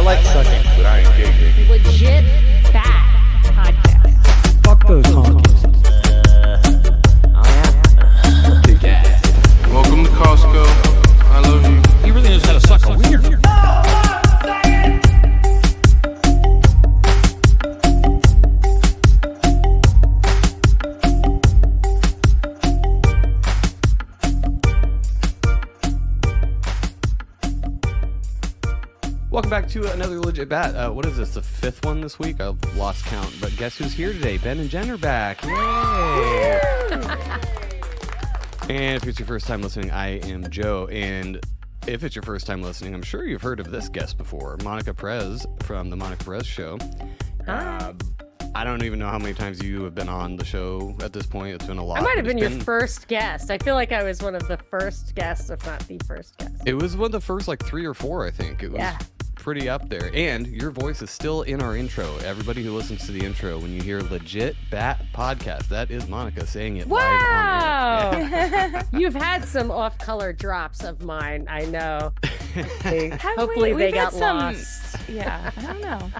like sucking, but I ain't gay. Legit bad podcast. Fuck those honkies. Welcome to Costco. I love you. He really knows how to suck a wiener. Welcome back to another Legit Bat. What is this, the fifth one this week? I've lost count, but guess who's here today? Ben and Jen are back. Yay! And if it's your first time listening, I am Joe. And if it's your first time listening, I'm sure you've heard of this guest before, Monica Perez from the Monica Perez Show. I don't even know how many times you have been on the show at this point. It's been a lot. I might have been your first guest. I feel like I was one of the first guests, if not the first guest. It was one of the first, like, 3 or 4, I think. It was pretty up there. And your voice is still in our intro. Everybody who listens to the intro, when you hear Legit Bat Podcast, that is Monica saying it live on air. Yeah. You've had some off-color drops of mine, I know. Hopefully they got lost. Yeah, I don't know.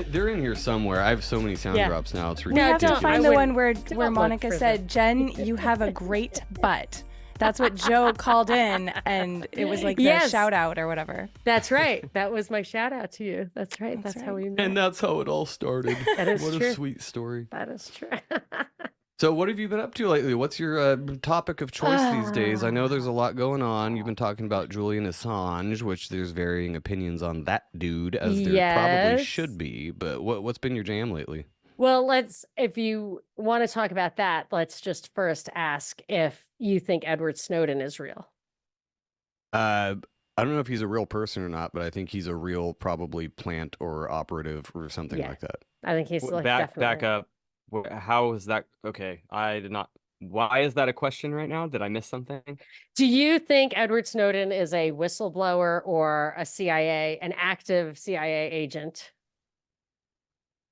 They're in here somewhere. I have so many sound drops now. It's We ridiculous. have to find the one where Monica said, "Jen, you have a great butt." That's what Joe called in, and it was like the shout out or whatever. That's right. That was my shout out to you. That's right. That's how we met. And that's how it all started. That is what true. a sweet story. That is true. So what have you been up to lately? What's your topic of choice these days? I know there's a lot going on. You've been talking about Julian Assange, which there's varying opinions on that dude, as there probably should be. But what's been your jam lately? Well, if you want to talk about that, let's just first ask if you think Edward Snowden is real. I don't know if he's a real person or not, but I think he's a real, probably plant or operative or something like that. I think he's back definitely. up. How is that? Okay, I did not. Why is that a question right now? Did I miss something? Do you think Edward Snowden is a whistleblower or an active CIA agent?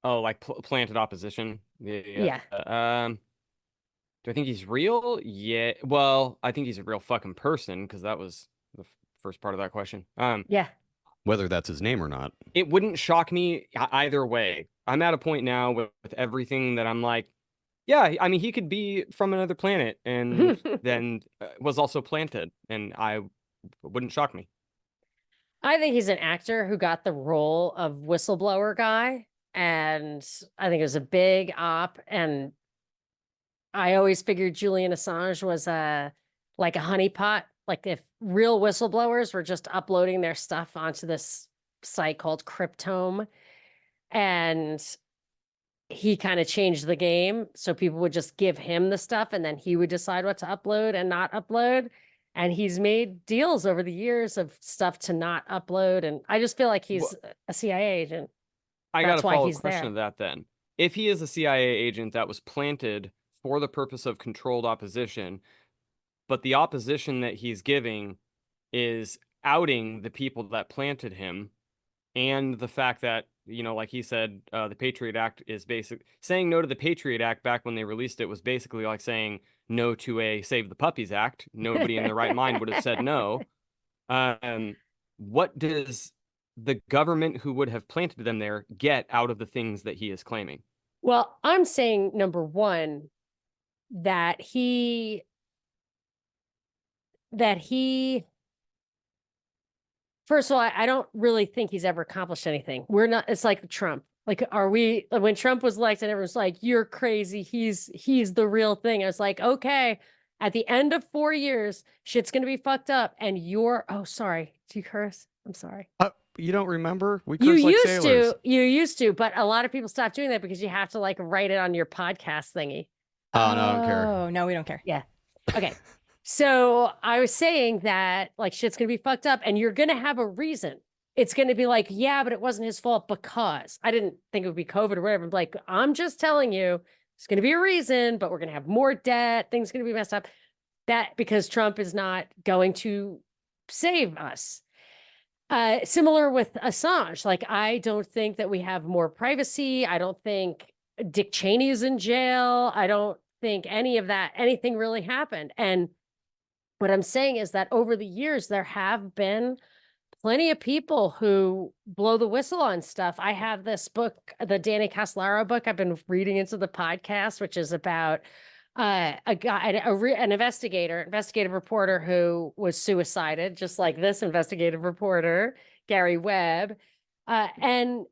Oh, like planted opposition. Yeah. Do I think he's real? Yeah. Well, I think he's a real fucking person, because that was the first part of that question. Yeah. Whether that's his name or not. It wouldn't shock me either way. I'm at a point now with everything that I'm like, yeah, I mean, he could be from another planet and then was also planted, and wouldn't shock me. I think he's an actor who got the role of whistleblower guy, and I think it was a big op. And I always figured Julian Assange was like a honeypot. Like if real whistleblowers were just uploading their stuff onto this site called Cryptome, and he kind of changed the game. So people would just give him the stuff and then he would decide what to upload and not upload. And he's made deals over the years of stuff to not upload. And I just feel like he's a CIA agent. I got a why follow-up he's question there. of that then. If he is a CIA agent that was planted for the purpose of controlled opposition, but the opposition that he's giving is outing the people that planted him, and the fact that, like he said, the Patriot Act is saying no to the Patriot Act back when they released it was basically like saying no to a Save the Puppies Act. Nobody in their right mind would have said no. What does the government who would have planted them there get out of the things that he is claiming? Well, I'm saying, number one, that first of all, I don't really think he's ever accomplished anything. It's like Trump. Like, when Trump was elected, everyone's like, you're crazy. He's the real thing. I was like, okay, at the end of 4 years, shit's going to be fucked up. And oh, sorry. Do you curse? I'm sorry. You don't remember? We curse like sailors. You used to, but a lot of people stopped doing that because you have to like write it on your podcast thingy. Oh, no, I don't care. Oh, no, we don't care. Yeah. Okay. So I was saying that like shit's going to be fucked up and you're going to have a reason. It's going to be like, yeah, but it wasn't his fault because I didn't think it would be COVID or whatever. Like, I'm just telling you, it's going to be a reason, but we're going to have more debt. Things are going to be messed up. That because Trump is not going to save us. Similar with Assange. Like, I don't think that we have more privacy. I don't think Dick Cheney is in jail. I don't think anything really happened. And what I'm saying is that over the years, there have been plenty of people who blow the whistle on stuff. I have this book, the Danny Casolaro book. I've been reading into the podcast, which is about a guy, an investigative reporter who was suicided, just like this investigative reporter, Gary Webb. And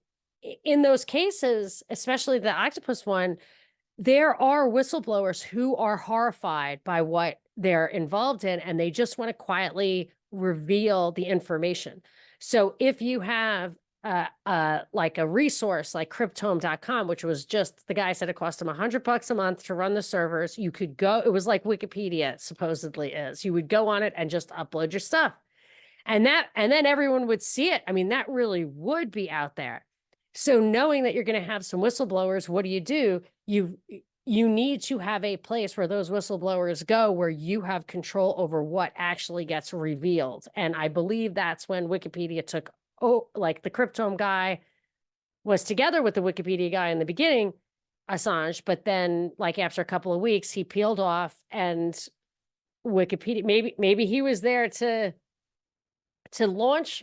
in those cases, especially the octopus one, there are whistleblowers who are horrified by what they're involved in, and they just want to quietly reveal the information. So if you have like a resource like cryptome.com, which was just, the guy said it cost him $100 a month to run the servers. You could go, it was like Wikipedia supposedly is. You would go on it and just upload your stuff. And then everyone would see it. I mean, that really would be out there. So knowing that you're going to have some whistleblowers, what do? You need to have a place where those whistleblowers go, where you have control over what actually gets revealed. And I believe that's when Wikipedia took, like the Cryptome guy was together with the Wikipedia guy in the beginning, Assange, but then like after a couple of weeks, he peeled off, and Wikipedia, maybe he was there to launch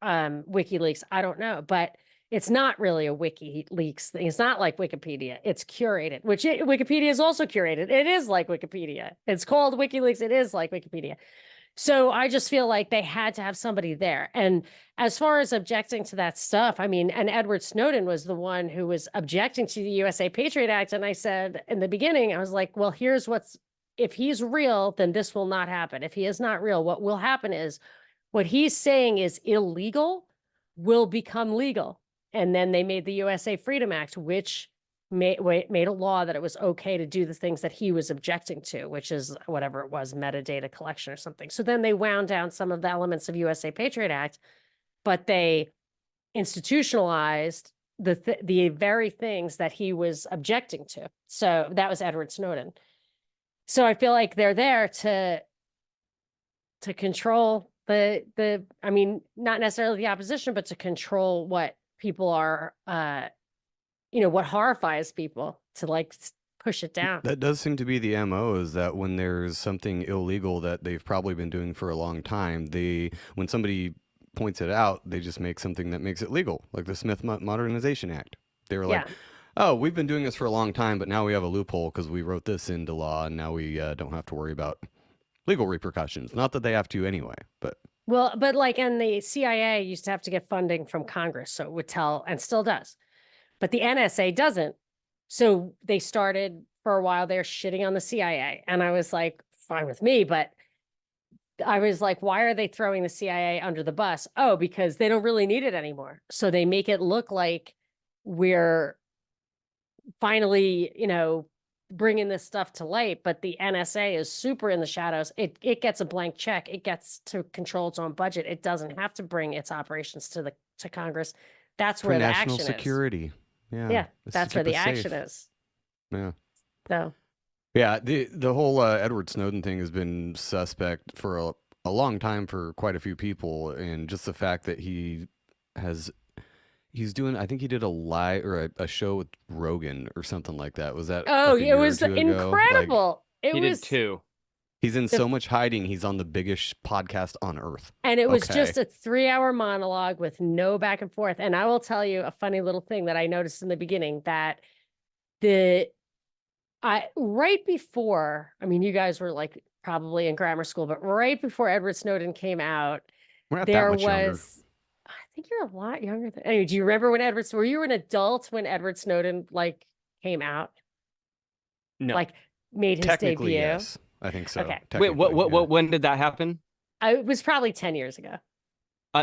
WikiLeaks. I don't know, but it's not really a WikiLeaks thing. It's not like Wikipedia. It's curated, which Wikipedia is also curated. It is like Wikipedia. It's called WikiLeaks. It is like Wikipedia. So I just feel like they had to have somebody there. And as far as objecting to that stuff, I mean, and Edward Snowden was the one who was objecting to the USA Patriot Act. And I said in the beginning, I was like, well, here's if he's real, then this will not happen. If he is not real, what will happen is what he's saying is illegal will become legal. And then they made the USA Freedom Act, which made a law that it was okay to do the things that he was objecting to, which is whatever it was, metadata collection or something. So then they wound down some of the elements of USA Patriot Act, but they institutionalized the very things that he was objecting to. So that was Edward Snowden. So I feel like they're there to control I mean, not necessarily the opposition, but to control what people are, what horrifies people, to like push it down. That does seem to be the MO, is that when there's something illegal that they've probably been doing for a long time, when somebody points it out, they just make something that makes it legal, like the Smith Modernization Act. They were like, oh, we've been doing this for a long time, but now we have a loophole because we wrote this into law, and now we don't have to worry about legal repercussions. Not that they have to anyway, but. Well, but like, and the CIA used to have to get funding from Congress, so it would tell, and still does. But the NSA doesn't. So they started, for a while, they're shitting on the CIA. And I was like, fine with me, but I was like, why are they throwing the CIA under the bus? Oh, because they don't really need it anymore. So they make it look like we're finally, bringing this stuff to light, but the NSA is super in the shadows. It gets a blank check. It gets to control its own budget. It doesn't have to bring its operations to Congress. That's where the action is. National security. Yeah, that's where the action is. Yeah. So. Yeah, the whole Edward Snowden thing has been suspect for a long time for quite a few people, and just the fact that he's doing, I think he did a live or a show with Rogan or something like that. Was that? Oh, like it was incredible. He did too. He's in so much hiding. He's on the biggest podcast on earth. And it was just a 3-hour monologue with no back and forth. And I will tell you a funny little thing that I noticed in the beginning, that right before, I mean, you guys were like probably in grammar school, but right before Edward Snowden came out, We're not that much younger. I think you're a lot younger than, anyway, do you remember when were you an adult when Edward Snowden like came out? No. Like made his Technically, debut? yes. I think so. Okay. Wait, what, when did that happen? It was probably 10 years ago.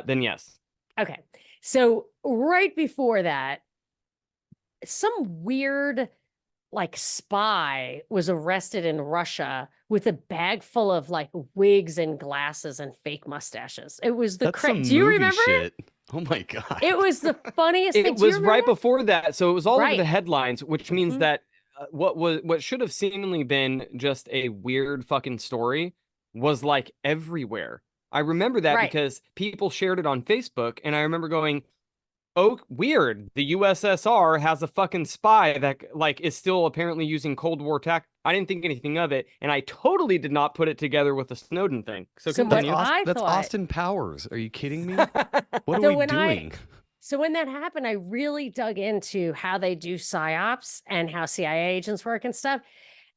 Then yes. Okay. So right before that, some weird like spy was arrested in Russia with a bag full of like wigs and glasses and fake mustaches. It was the That's do you remember shit. it? Oh my God. It was the funniest thing. It was right before that. So it was all over the Right. headlines, which means that what should have seemingly been just a weird fucking story was like everywhere. I remember that Right. because people shared it on Facebook, and I remember going, Oh, weird. The USSR has a fucking spy that like is still apparently using Cold War tech. I didn't think anything of it, and I totally did not put it together with the Snowden thing. So So what continue. I That's thought- Austin Powers. Are you kidding me? What are So we when doing? So when that happened, I really dug into how they do psyops and how CIA agents work and stuff.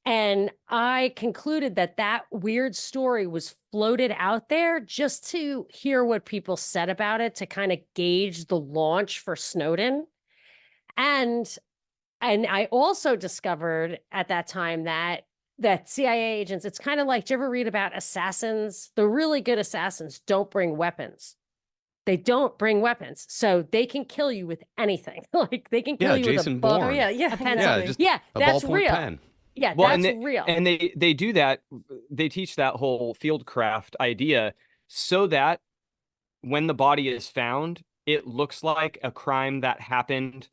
And I concluded that that weird story was floated out there just to hear what people said about it, to kind of gauge the launch for Snowden. And I also discovered at that time that CIA agents, it's kind of like, do you ever read about assassins? The really good assassins don't bring weapons. They don't bring weapons, so they can kill you with anything. Like they can kill you Jason with a book. Bourne. Oh yeah, yeah, A pencil. exactly. just Yeah, a that's ballpoint real. pen. Yeah, Well, that's and real. And they do that. They teach that whole fieldcraft idea so that when the body is found, it looks like a crime that happened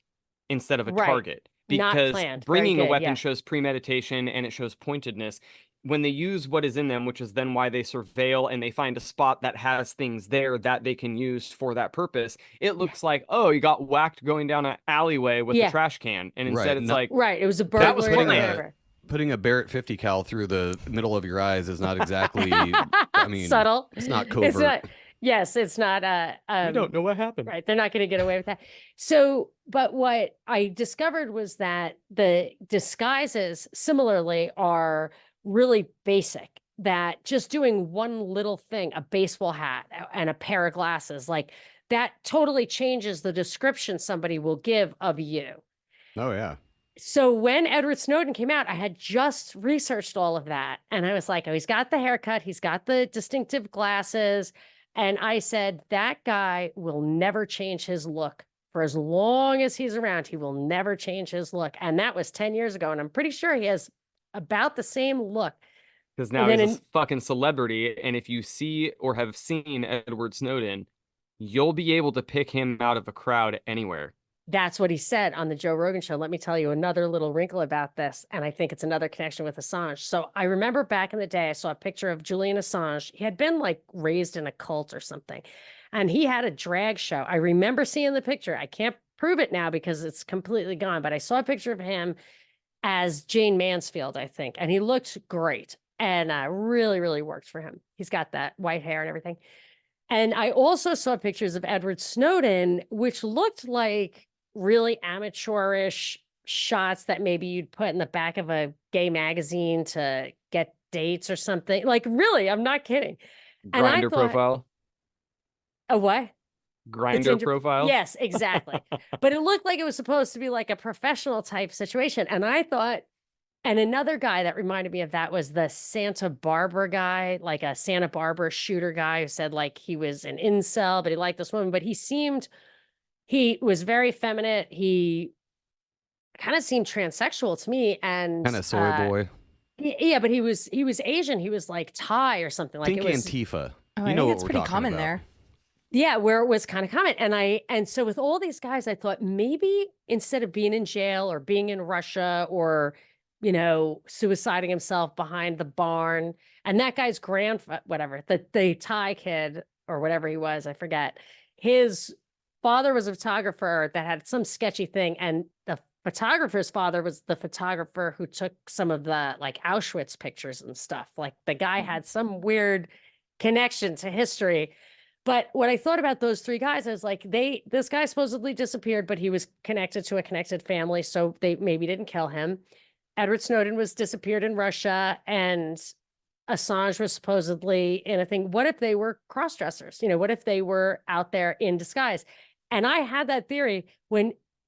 instead of a Right. target. Not Because planned. Very bringing a good, weapon yeah. shows premeditation and it shows pointedness. When they use what is in them, which is then why they surveil and they find a spot that has things there that they can use for that purpose, it looks like, oh, you got whacked going down an alleyway with Yeah. a trash can. And instead Right, it's not- like, Right, it was a That was burglary or planned. whatever. Putting a Barrett 50 cal through the middle of your eyes is not exactly. I mean, subtle. it's not It's covert. not. Yes, it's not. we don't know what happened. Right, they're not going to get away with that. So, but what I discovered was that the disguises similarly are really basic. That just doing one little thing, a baseball hat and a pair of glasses, like that totally changes the description somebody will give of you. Oh yeah. So when Edward Snowden came out, I had just researched all of that. And I was like, oh, he's got the haircut, he's got the distinctive glasses. And I said, that guy will never change his look. For as long as he's around, he will never change his look. And that was 10 years ago. And I'm pretty sure he has about the same look. Because now And he's then a fucking celebrity, and if you see or have seen Edward Snowden, you'll be able to pick him out of a crowd anywhere. That's what he said on the Joe Rogan show. Let me tell you another little wrinkle about this. And I think it's another connection with Assange. So I remember back in the day, I saw a picture of Julian Assange. He had been like raised in a cult or something. And he had a drag show. I remember seeing the picture. I can't prove it now because it's completely gone. But I saw a picture of him as Jane Mansfield, I think. And he looked great. And really, really worked for him. He's got that white hair and everything. And I also saw pictures of Edward Snowden, which looked like really amateurish shots that maybe you'd put in the back of a gay magazine to get dates or something. Like, really, I'm not kidding. And I Grinder thought- profile. A what? Grinder Tinder- profile. Yes, exactly. But it looked like it was supposed to be like a professional type situation. And I thought, and another guy that reminded me of that was the Santa Barbara guy, like a Santa Barbara shooter guy who said like he was an incel, but he liked this woman, but he was very feminine. He kind of seemed transsexual to me, and Kind of soy boy. Yeah, but he was Asian. He was like Thai or something. Like Think it was, Antifa. Oh, You I know think what it's we're pretty talking common about. there. yeah, where it was kind of common. And so with all these guys, I thought maybe instead of being in jail or being in Russia or suiciding himself behind the barn, and that guy's whatever, the Thai kid or whatever he was, I forget, his father was a photographer that had some sketchy thing, and the photographer's father was the photographer who took some of the like Auschwitz pictures and stuff. Like the guy had some weird connection to history. But what I thought about those three guys, I was like, this guy supposedly disappeared, but he was connected to a connected family, so they maybe didn't kill him. Edward Snowden was disappeared in Russia, and Assange was supposedly in a thing. What if they were cross-dressers? What if they were out there in disguise? And I had that theory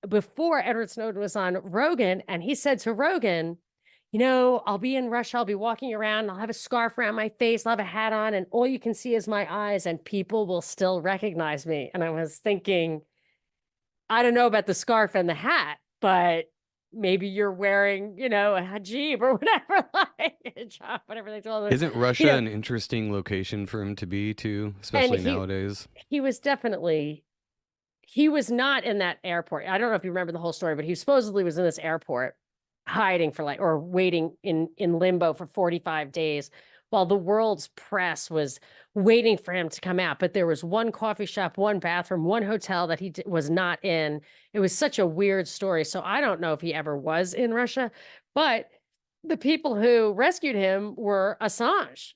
before Edward Snowden was on Rogan, and he said to Rogan, I'll be in Russia, I'll be walking around, I'll have a scarf around my face, I'll have a hat on, and all you can see is my eyes, and people will still recognize me. And I was thinking, I don't know about the scarf and the hat, but maybe you're wearing, a hijab or whatever, like hijab, whatever they call it. Isn't Russia an interesting location for him to be too, especially nowadays? He was not in that airport. I don't know if you remember the whole story, but he supposedly was in this airport hiding for or waiting in limbo for 45 days while the world's press was waiting for him to come out. But there was one coffee shop, one bathroom, one hotel that he was not in. It was such a weird story. So I don't know if he ever was in Russia, but the people who rescued him were Assange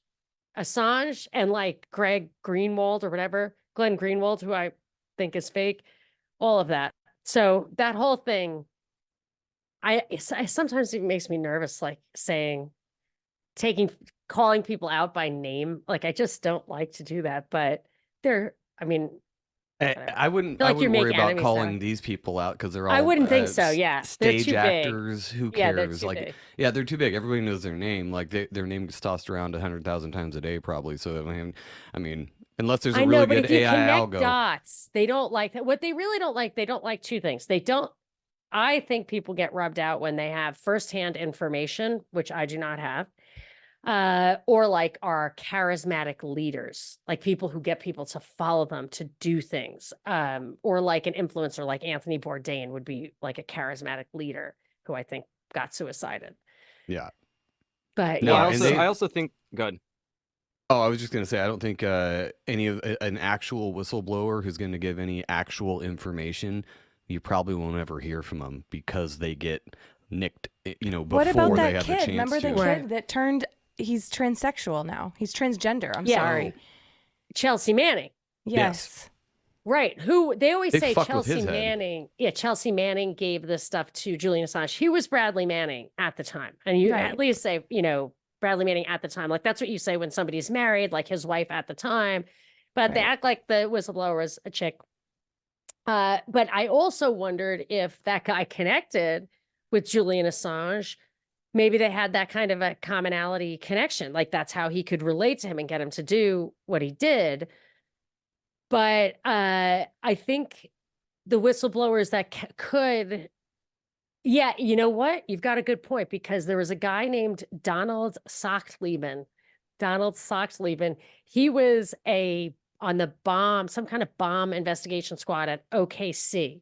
and like Greg Greenwald or whatever, Glenn Greenwald, who I think is fake, all of that. So that whole thing, I sometimes it makes me nervous, like calling people out by name. Like I just don't like to do that, but I mean, I wouldn't. feel I like you wouldn't make worry about enemies calling out. these people out because they're all. I wouldn't think so. Yeah, they're stage too big. actors. Who Yeah, they're cares? too Like, big. yeah, they're too big. Everybody knows their name. Like, their name gets tossed around 100,000 times a day, probably. So I mean, unless there's a I know, really but good if you AI connect algo. dots, they don't like that. What they really don't like, they don't like two things. I think people get rubbed out when they have firsthand information, which I do not have, or like are charismatic leaders, like people who get people to follow them to do things, or like an influencer like Anthony Bourdain would be like a charismatic leader who I think got suicided. Yeah. But No, yeah, and I also think good. Oh, I was just gonna say, I don't think any of an actual whistleblower who's going to give any actual information, you probably won't ever hear from them because they get nicked, before What about they that have the kid? chance Remember to. the kid that turned? He's transsexual now. He's transgender. I'm sorry. Chelsea Manning. Yes. Right. Who they always They say fucked with his Chelsea head. Manning. Yeah, Chelsea Manning gave this stuff to Julian Assange. He was Bradley Manning at the time. And you Right. at least say, Bradley Manning at the time. Like that's what you say when somebody's married, like his wife at the time. But they Right. act like the whistleblower was a chick. But I also wondered if that guy connected with Julian Assange. Maybe they had that kind of a commonality connection. Like that's how he could relate to him and get him to do what he did. But I think the whistleblowers that could, yeah, you know what? You've got a good point because there was a guy named Donald Sochtleben. Donald Sochtleben. He was on the bomb, some kind of bomb investigation squad at OKC.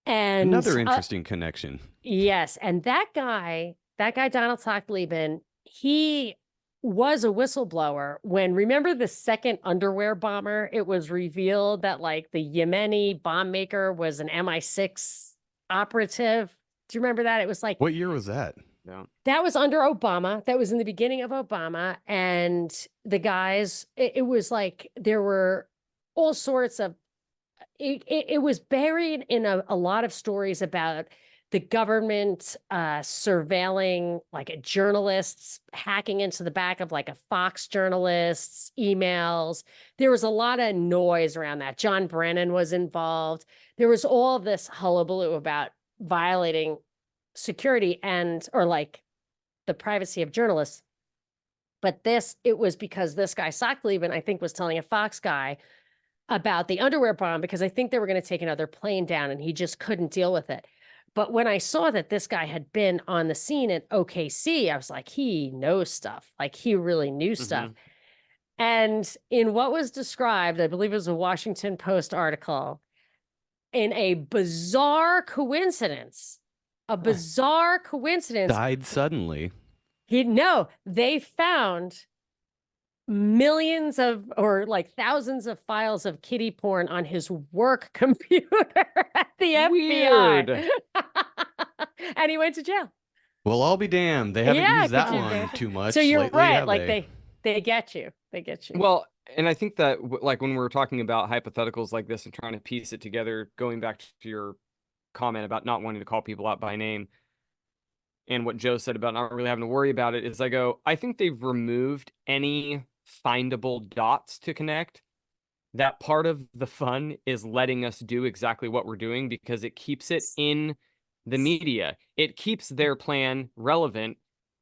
And Another interesting connection. yes, and that guy, Donald Sochtleben, he was a whistleblower when, remember the second underwear bomber? It was revealed that like the Yemeni bomb maker was an MI6 operative. Do you remember that? It was like, What year was that? Yeah. that was under Obama. That was in the beginning of Obama. And the guys, it was like there were all sorts of, it was buried in a lot of stories about the government surveilling like journalists, hacking into the back of like a Fox journalist's emails. There was a lot of noise around that. John Brennan was involved. There was all this hullabaloo about violating security or like the privacy of journalists. But it was because this guy Sochtleben, I think, was telling a Fox guy about the underwear bomb because I think they were going to take another plane down and he just couldn't deal with it. But when I saw that this guy had been on the scene at OKC, I was like, he knows stuff. Like he really knew stuff. And in what was described, I believe it was a Washington Post article, in a bizarre coincidence, Died suddenly. they found millions or like thousands of files of kiddie porn on his work computer at the FBI. And he went to jail. Well, I'll be damned. They haven't Yeah, used that could you one imagine? too much. So you're lately, right. have Like they? they get you. They get you. Well, and I think that like when we're talking about hypotheticals like this and trying to piece it together, going back to your comment about not wanting to call people out by name and what Joe said about not really having to worry about it, is I think they've removed any findable dots to connect. That part of the fun is letting us do exactly what we're doing because it keeps it in the media. It keeps their plan relevant.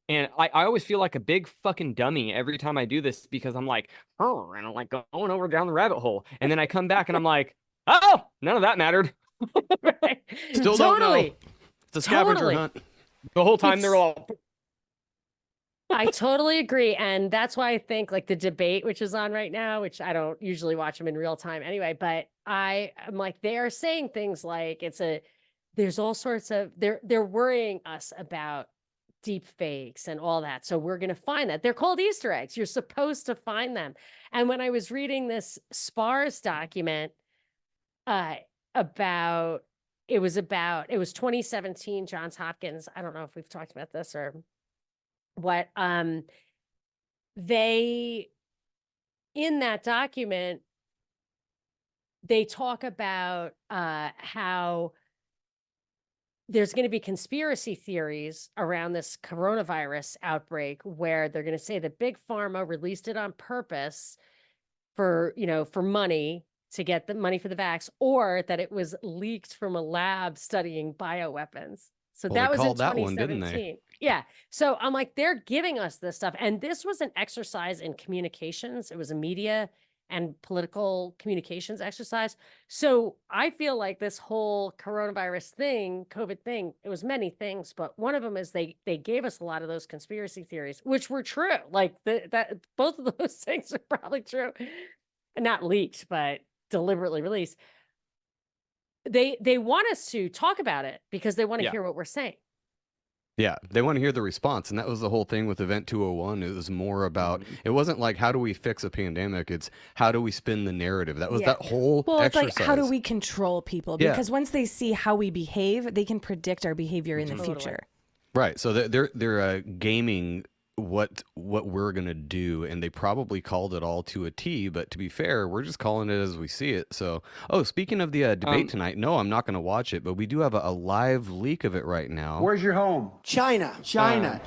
And I always feel like a big fucking dummy every time I do this because I'm like, oh, and I'm like going over down the rabbit hole. And then I come back and I'm like, oh, none of that mattered. Right. Still don't know. Totally. It's a scavenger Totally. hunt. The whole time they're all. I totally agree. And that's why I think like the debate, which is on right now, which I don't usually watch them in real time anyway, but I'm like, they are saying things like there's all sorts of, they're worrying us about deep fakes and all that. So we're going to find that. They're called Easter eggs. You're supposed to find them. And when I was reading this SPARS document about it was 2017, Johns Hopkins. I don't know if we've talked about this or what. They, in that document, they talk about how there's going to be conspiracy theories around this coronavirus outbreak where they're going to say that Big Pharma released it on purpose for money, to get the money for the vax, or that it was leaked from a lab studying bioweapons. So that was in 2017. Yeah. So I'm like, they're giving us this stuff. And this was an exercise in communications. It was a media and political communications exercise. So I feel like this whole coronavirus thing, COVID thing, it was many things, but one of them is they gave us a lot of those conspiracy theories, which were true. Like that both of those things are probably true. Not leaked, but deliberately released. They want us to talk about it because they want to hear what we're saying. Yeah, they want to hear the response. And that was the whole thing with Event 201. It was more about, it wasn't like, how do we fix a pandemic? It's how do we spin the narrative? That was that whole exercise. It's like, how do we control people? Because once they see how we behave, they can predict our behavior in the future. Right. So they're gaming what we're going to do, and they probably called it all to a T, but to be fair, we're just calling it as we see it. So, speaking of the debate tonight, no, I'm not going to watch it, but we do have a live leak of it right now. Where's your home? China. China.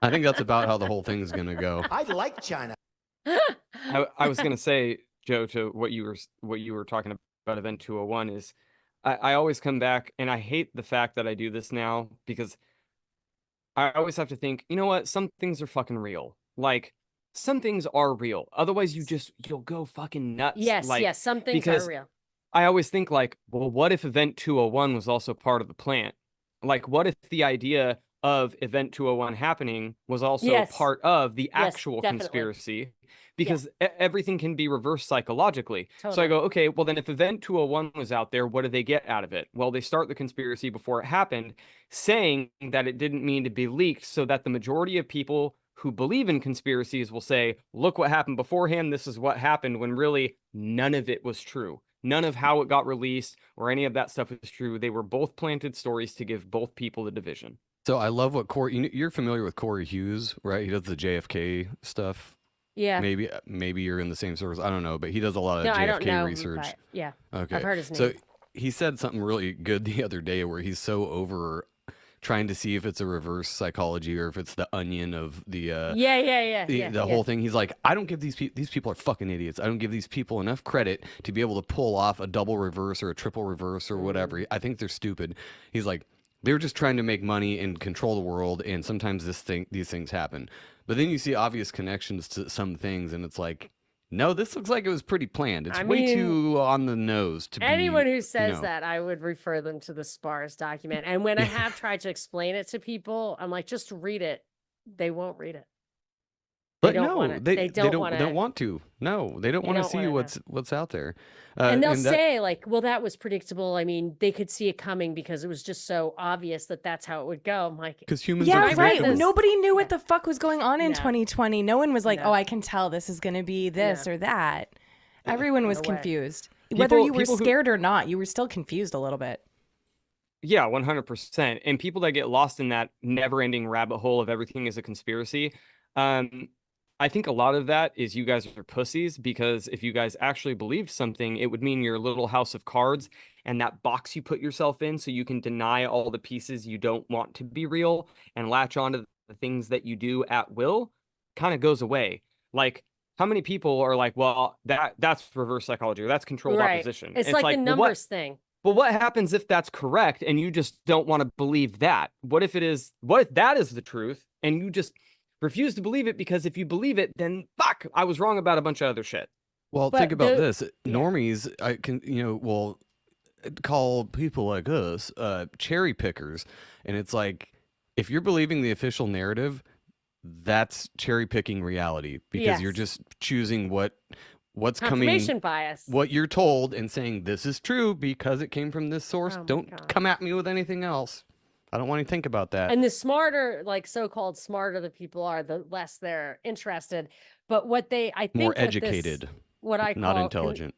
I think that's about how the whole thing's going to go. I like China. I was going to say, Joe, to what you were talking about Event 201 is I always come back, and I hate the fact that I do this now, because I always have to think, you know what? Some things are fucking real. Like, some things are real. Otherwise, you'll go fucking nuts. Yes, like, some things are real. I always think, like, well, what if Event 201 was also part of the plan? Like, what if the idea of Event 201 happening was also part of the actual conspiracy? Because everything can be reversed psychologically. Totally. So I go, okay, well then if Event 201 was out there, what do they get out of it? Well, they start the conspiracy before it happened, saying that it didn't mean to be leaked, so that the majority of people who believe in conspiracies will say, look what happened beforehand, this is what happened, when really none of it was true. None of how it got released or any of that stuff is true. They were both planted stories to give both people the division. So I love what Corey, you're familiar with Corey Hughes, right? He does the JFK stuff. Yeah. Maybe you're in the same service. I don't know, but he does a lot of JFK research. Yeah. Okay. I've heard his name. So he said something really good the other day where he's so over trying to see if it's a reverse psychology or if it's the onion of the the whole thing. He's like, I don't give these people are fucking idiots. I don't give these people enough credit to be able to pull off a double reverse or a triple reverse or whatever. I think they're stupid. He's like, they're just trying to make money and control the world, and sometimes these things happen. But then you see obvious connections to some things, and it's like, no, this looks like it was pretty planned. It's way too on the nose to anyone be, who says that, I would refer them to the SPARS document. And when I have tried to explain it to people, I'm like, just read it. They won't read it. But they don't want to. No, they don't want to see what's out there. And they'll say like, well, that was predictable. I mean, they could see it coming because it was just so obvious that that's how it would go. I'm like, because humans Nobody knew what the fuck was going on in 2020. No one was like, oh, I can tell this is going to be this or that. Everyone was confused. Whether you were scared or not, you were still confused a little bit. Yeah, 100%. And people that get lost in that never-ending rabbit hole of everything is a conspiracy, I think a lot of that is you guys are pussies, because if you guys actually believed something, it would mean your little house of cards and that box you put yourself in so you can deny all the pieces you don't want to be real and latch onto the things that you do at will kind of goes away. Like, how many people are like, well, that's reverse psychology or that's controlled opposition? It's like the numbers thing. But what happens if that's correct and you just don't want to believe that? What if that is the truth and you just refuse to believe it, because if you believe it, then fuck, I was wrong about a bunch of other shit. Well, think about this. Normies, I can, call people like us cherry pickers. And it's like, if you're believing the official narrative, that's cherry picking reality, because you're just choosing what's confirmation bias, what you're told, and saying this is true because it came from this source. Don't come at me with anything else. I don't want to think about that. And the smarter, like so-called smarter the people are, the less they're interested. But I think More educated, what I not call intelligent.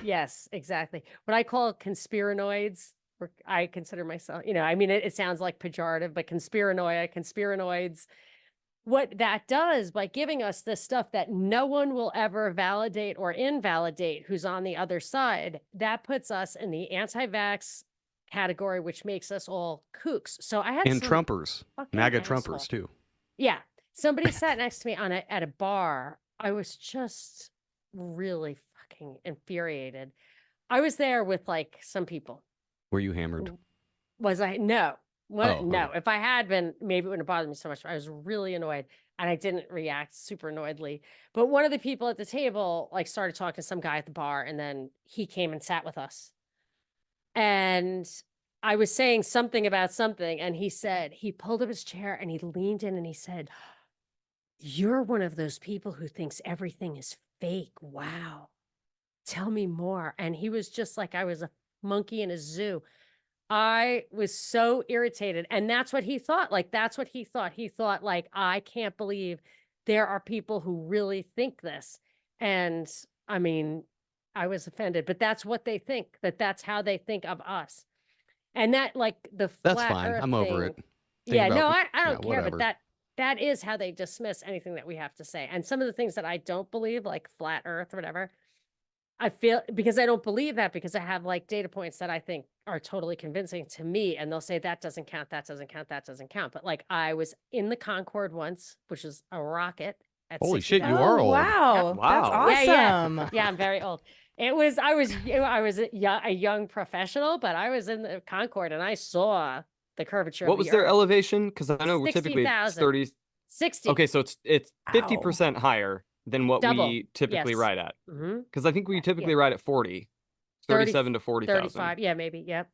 yes, exactly. What I call conspiranoids, or I consider myself, I mean, it sounds like pejorative, but conspiranoids, what that does by giving us this stuff that no one will ever validate or invalidate who's on the other side, that puts us in the anti-vax category, which makes us all kooks. So I had And some Trumpers, fucking MAGA asshole. Trumpers too. Yeah. Somebody sat next to me at a bar. I was just really fucking infuriated. I was there with like some people. Were you hammered? Was I? No. Oh, No. okay. If I had been, maybe it wouldn't have bothered me so much. I was really annoyed and I didn't react super annoyedly. But one of the people at the table like started talking to some guy at the bar, and then he came and sat with us. And I was saying something about something, and he pulled up his chair and he leaned in and he said, "You're one of those people who thinks everything is fake. Wow. Tell me more." And he was just like I was a monkey in a zoo. I was so irritated. And that's what he thought. Like, that's what he thought. He thought, like, I can't believe there are people who really think this. And I mean, I was offended, but that's what they think, that's how they think of us. And that, like, the That's flat fine. earth I'm over thing, it. Yeah, no, I yeah, don't care, whatever. but that is how they dismiss anything that we have to say. And some of the things that I don't believe, like flat earth or whatever, I feel because I don't believe that, because I have like data points that I think are totally convincing to me. And they'll say that doesn't count, that doesn't count, that doesn't count. But like I was in the Concorde once, which is a rocket at Holy shit, you 60,000. are old. Wow. That's Wow. awesome. Yeah, I'm very old. I was a young professional, but I was in the Concorde and I saw the curvature What of was the their earth. elevation? Because I know we're typically 60,000. 30. 60. Okay, so it's 50% higher than what Double. we typically Yes. ride at. Mm-hmm. Because I think we typically ride at 40, 37 to 40,000. 35. Yeah, maybe. Yep.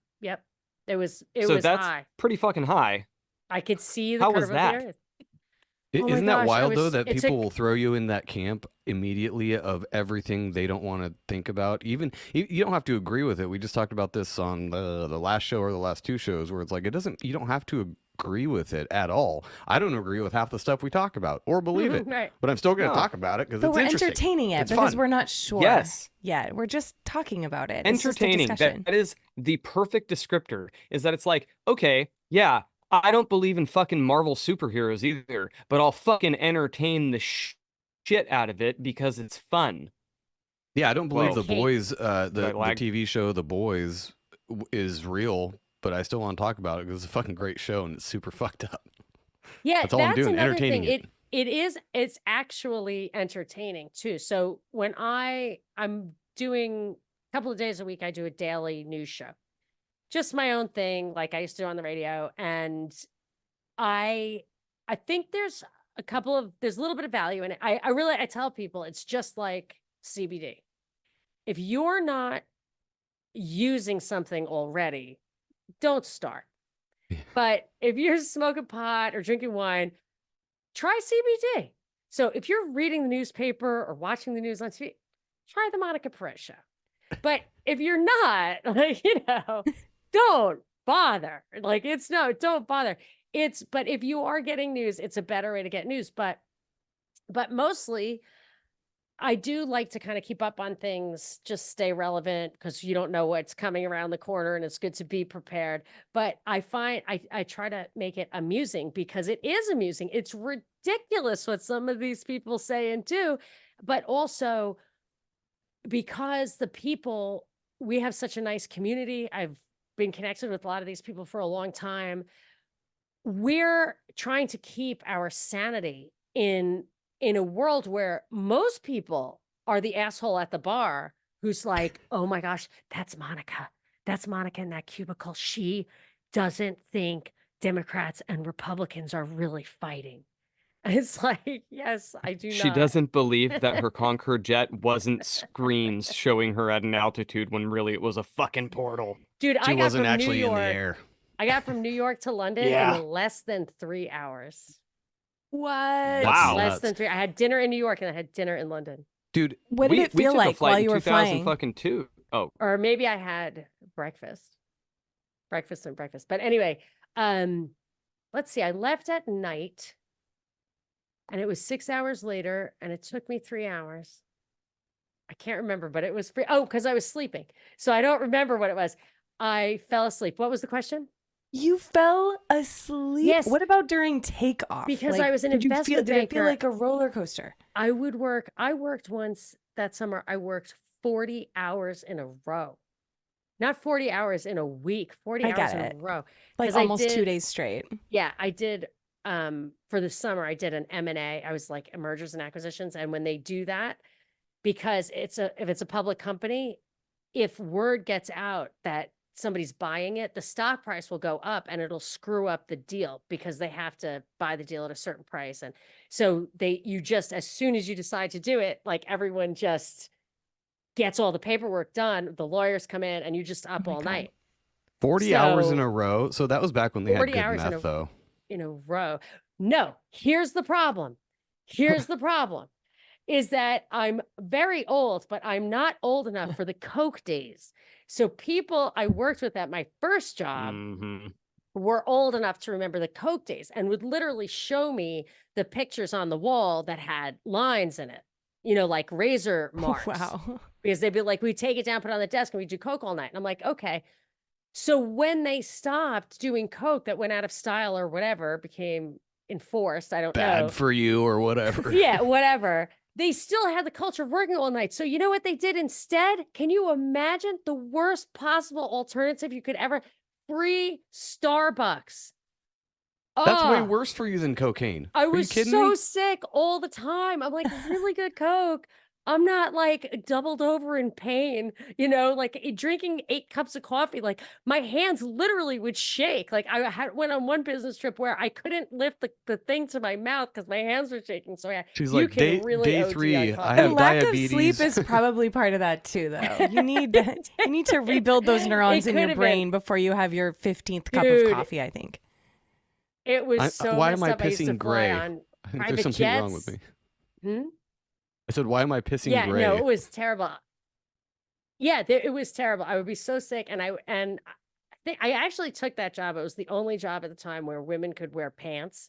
It was So that's high. pretty fucking high. I could see the How curve was of that? the earth. Oh my Isn't that gosh, wild though that it's people will throw you in that camp immediately of everything they don't want to think about? Even you don't have to agree with it. We just talked about this on the last show or the last two shows, where it's like you don't have to agree with it at all. I don't agree with half the stuff we talk about or believe it, Right. but I'm still going to No. talk about it because But it's we're interesting. entertaining it It's because fun. we're not sure. Yes. Yeah, we're just talking about it. It's just a Entertaining. discussion. That is the perfect descriptor. Is that it's like, okay, yeah, I don't believe in fucking Marvel superheroes either, but I'll fucking entertain the shit out of it because it's fun. Yeah, I don't believe Well, The Boys, the lag? TV show The Boys is real, but I still want to talk about it because it's a fucking great show and it's super fucked up. Yeah, That's all I'm doing, another entertaining thing. it. It's actually entertaining too. So when I'm doing a couple of days a week, I do a daily news show. Just my own thing, like I used to do on the radio. And I think there's a little bit of value in it. I tell people it's just like CBD. If you're not using something already, don't start. But if you're smoking pot or drinking wine, try CBD. So if you're reading the newspaper or watching the news on TV, try the Monica Perez show. But if you're not, like, don't bother. Like, don't bother. But if you are getting news, it's a better way to get news. But mostly, I do like to kind of keep up on things, just stay relevant, because you don't know what's coming around the corner and it's good to be prepared. But I find I try to make it amusing, because it is amusing. It's ridiculous what some of these people say and do, but also because we have such a nice community. I've been connected with a lot of these people for a long time. We're trying to keep our sanity in a world where most people are the asshole at the bar who's like, oh my gosh, that's Monica. That's Monica in that cubicle. She doesn't think Democrats and Republicans are really fighting. And it's like, yes, I do She not. doesn't believe that her Concorde jet wasn't screens showing her at an altitude when really it was a fucking portal. Dude, She I got wasn't from actually New in the York. air. I got from New York to London Yeah. in less than 3 hours. What? Wow. Less nuts. than 3. I had dinner in New York and I had dinner in London. Dude, What did it we feel took a like flight while in you were flying? 2002. Oh, Or maybe I had breakfast. But anyway, let's see, I left at night and it was 6 hours later and it took me 3 hours. I can't remember, but it was free. Oh, because I was sleeping. So I don't remember what it was. I fell asleep. What was the question? You fell asleep? Yes. What about during takeoff? Because I was an investment Did it feel banker. like a roller coaster? I worked once that summer. I worked 40 hours in a row. Not 40 hours in a week, 40 hours in a row. Like almost 2 days straight. Yeah, I did. For the summer, I did an M&A. I was like mergers and acquisitions. And when they do that, because if it's a public company, if word gets out that somebody's buying it, the stock price will go up and it'll screw up the deal because they have to buy the deal at a certain price. And so as soon as you decide to do it, like everyone just gets all the paperwork done. The lawyers come in and you just up all night. 40 hours in a row. So that was back when they had good meth, though. In a row. No, here's the problem. Here's the problem. Is that I'm very old, but I'm not old enough for the Coke days. So people I worked with at my first job were old enough to remember the Coke days and would literally show me the pictures on the wall that had lines in it, like razor marks. Wow. Because they'd be like, we take it down, put it on the desk, and we do Coke all night. And I'm like, okay. So when they stopped doing Coke that went out of style or whatever, became enforced, I don't know. Bad for you or whatever. Yeah, whatever. They still had the culture of working all night. So you know what they did instead? Can you imagine the worst possible alternative you could ever? Free Starbucks. That's way worse for you than cocaine. I was kidding so me? sick all the time. I'm like, really good Coke. I'm not like doubled over in pain, like drinking 8 cups of coffee. Like my hands literally would shake. Like I went on one business trip where I couldn't lift the thing to my mouth because my hands were shaking. So she's like, day 3, I have lack diabetes. of sleep is probably part of that too, though. You need to rebuild those neurons in your brain before you have your 15th cup of coffee, I think. It was so why am I up. I used to pissing fly gray? on I think private there's something jets. wrong with me. Hmm? I said, why am I pissing gray? Yeah, no, it was terrible. Yeah, it was terrible. I would be so sick. And I think I actually took that job. It was the only job at the time where women could wear pants,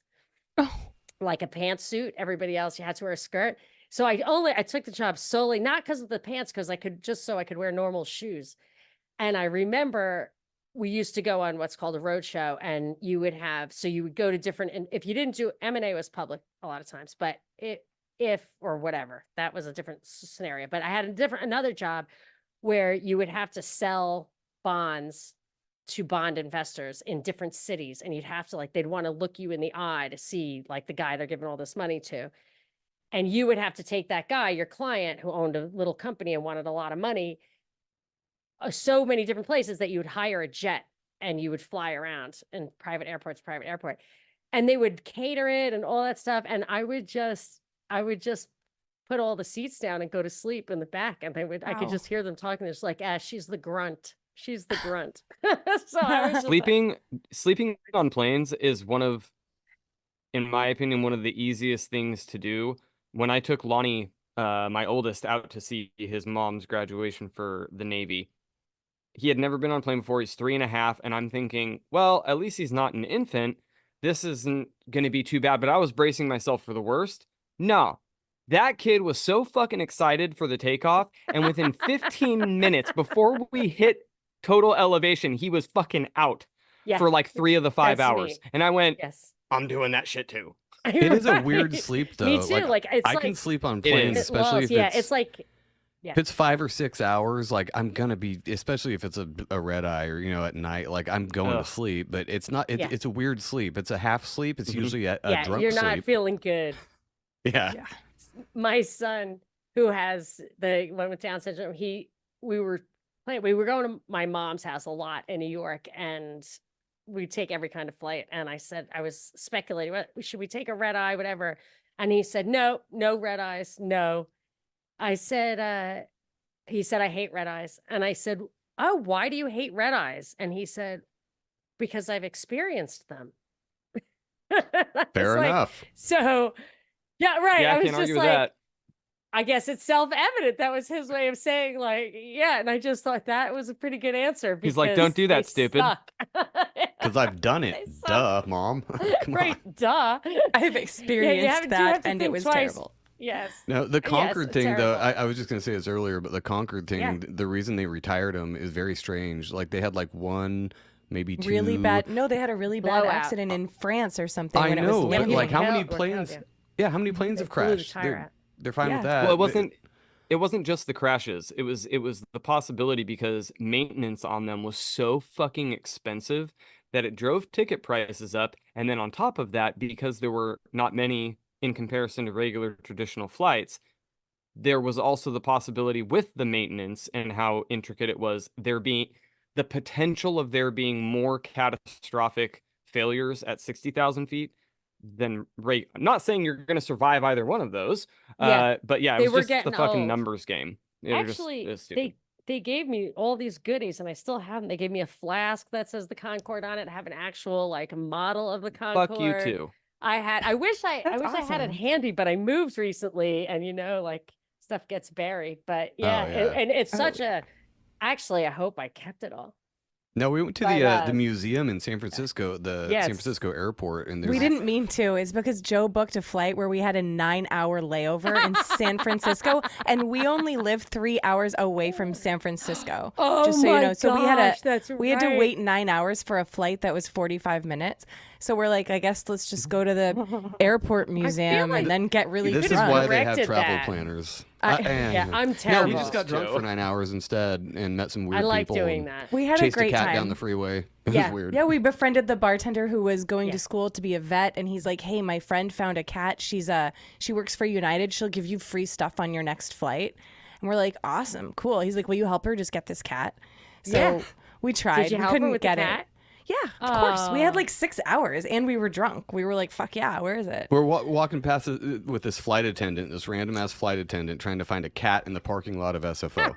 like a pantsuit. Everybody else, you had to wear a skirt. So I took the job solely, not because of the pants, because I could wear normal shoes. And I remember we used to go on what's called a road show, and you would go to different, and if you didn't do M&A was public a lot of times, but if or whatever, that was a different scenario. But I had another job where you would have to sell bonds to bond investors in different cities, and you'd have to they'd want to look you in the eye to see the guy they're giving all this money to. And you would have to take that guy, your client who owned a little company and wanted a lot of money, so many different places that you would hire a jet and you would fly around in private airport, and they would cater it and all that stuff. And I would just put all the seats down and go to sleep in the back. And I could just hear them talking. They're just like, she's the grunt. She's the grunt. So I was sleeping on planes is in my opinion, one of the easiest things to do. When I took Lonnie, my oldest, out to see his mom's graduation for the Navy, he had never been on a plane before. He's 3.5. And I'm thinking, well, at least he's not an infant. This isn't going to be too bad. But I was bracing myself for the worst. No, that kid was so fucking excited for the takeoff. And within 15 minutes before we hit total elevation, he was fucking out for 3 of the 5 hours. Me. And I went, yes, I'm doing that shit too. It is a weird sleep, though. Me too. I can sleep on planes, especially if it's 5 or 6 hours. I'm gonna be, especially if it's a red eye or at night. I'm going to sleep, but it's not. It's a weird sleep. It's a half sleep. It's usually a drunk you're sleep. not feeling good. Yeah. My son, who has the one with Down syndrome, we were going to my mom's house a lot in New York, and we take every kind of flight. And I was speculating, should we take a red eye, whatever? And he said, no red eyes. No. I said, he said, I hate red eyes. And I said, oh, why do you hate red eyes? And he said, because I've experienced them. Fair enough. So, yeah, right. Yeah, I I was can't argue just with that. I guess it's self-evident. That was his way of saying, like, yeah. And I just thought that was a pretty good answer. He's like, "Don't do that, they stupid." suck. Because I've done it. They suck. Duh, Mom. Come Right, on. duh. I've experienced you that, have to and it think was twice. terrible. Yes. No, the Concord thing, though, terrible. I was just going to say this earlier, but the Concord thing, Yeah. the reason they retired him is very strange. Like, they had like one, maybe two. Really bad. No, they had a really bad Blowout. accident in France or something. I when it was know, but landing. like, how many Hell, planes? yeah. Yeah, how many planes have blew the crashed? tire out. They're fine Yeah. with that. Well, it wasn't just the crashes. It was the possibility because maintenance on them was so fucking expensive that it drove ticket prices up. And then on top of that, because there were not many in comparison to regular traditional flights, there was also the possibility with the maintenance and how intricate it was, there being the potential of there being more catastrophic failures at 60,000 feet than rate. I'm not saying you're going to survive either one of those. Yeah. But yeah, it They was were just the getting fucking old. numbers game. It was Actually, just stupid. they gave me all these goodies and I still have them. They gave me a flask that says the Concorde on it. I have an actual like model of the Concorde. Fuck you too. I wish I That's I had it awesome. handy, but I moved recently and like stuff gets buried. But yeah, yeah. and it's such a actually I hope I kept it all. No, we went to But, the museum in San Francisco, the yes. San Francisco airport, and We there's didn't mean to. It's because Joe booked a flight where we had a 9-hour layover in San Francisco, and we only live 3 hours away from San Francisco. Oh just so you know. So we had to right. wait 9 hours for a flight that was 45 minutes. So we're like, I guess let's just go to the airport museum like and then get really this is drunk. why they have corrected travel that. planners. Yeah, I'm No, terrible. we just got drunk Joe. for 9 hours instead and met some weird I like people. doing and that. We had a chased great cat time. down the freeway. It Yeah. was weird. Yeah, we befriended the bartender who was going Yeah. to school to be a vet, and he's like, "Hey, my friend found a cat. She works for United. She'll give you free stuff on your next flight." And we're like, "Awesome, cool." He's like, "Will you help her just get this cat?" So Yeah. we tried. Did you we help couldn't her with get the it. cat? Yeah, of course. We had like 6 hours, and we were drunk. We were like, "Fuck yeah, where is it?" We're walking past with this flight attendant, this random ass flight attendant, trying to find a cat in the parking lot of SFO.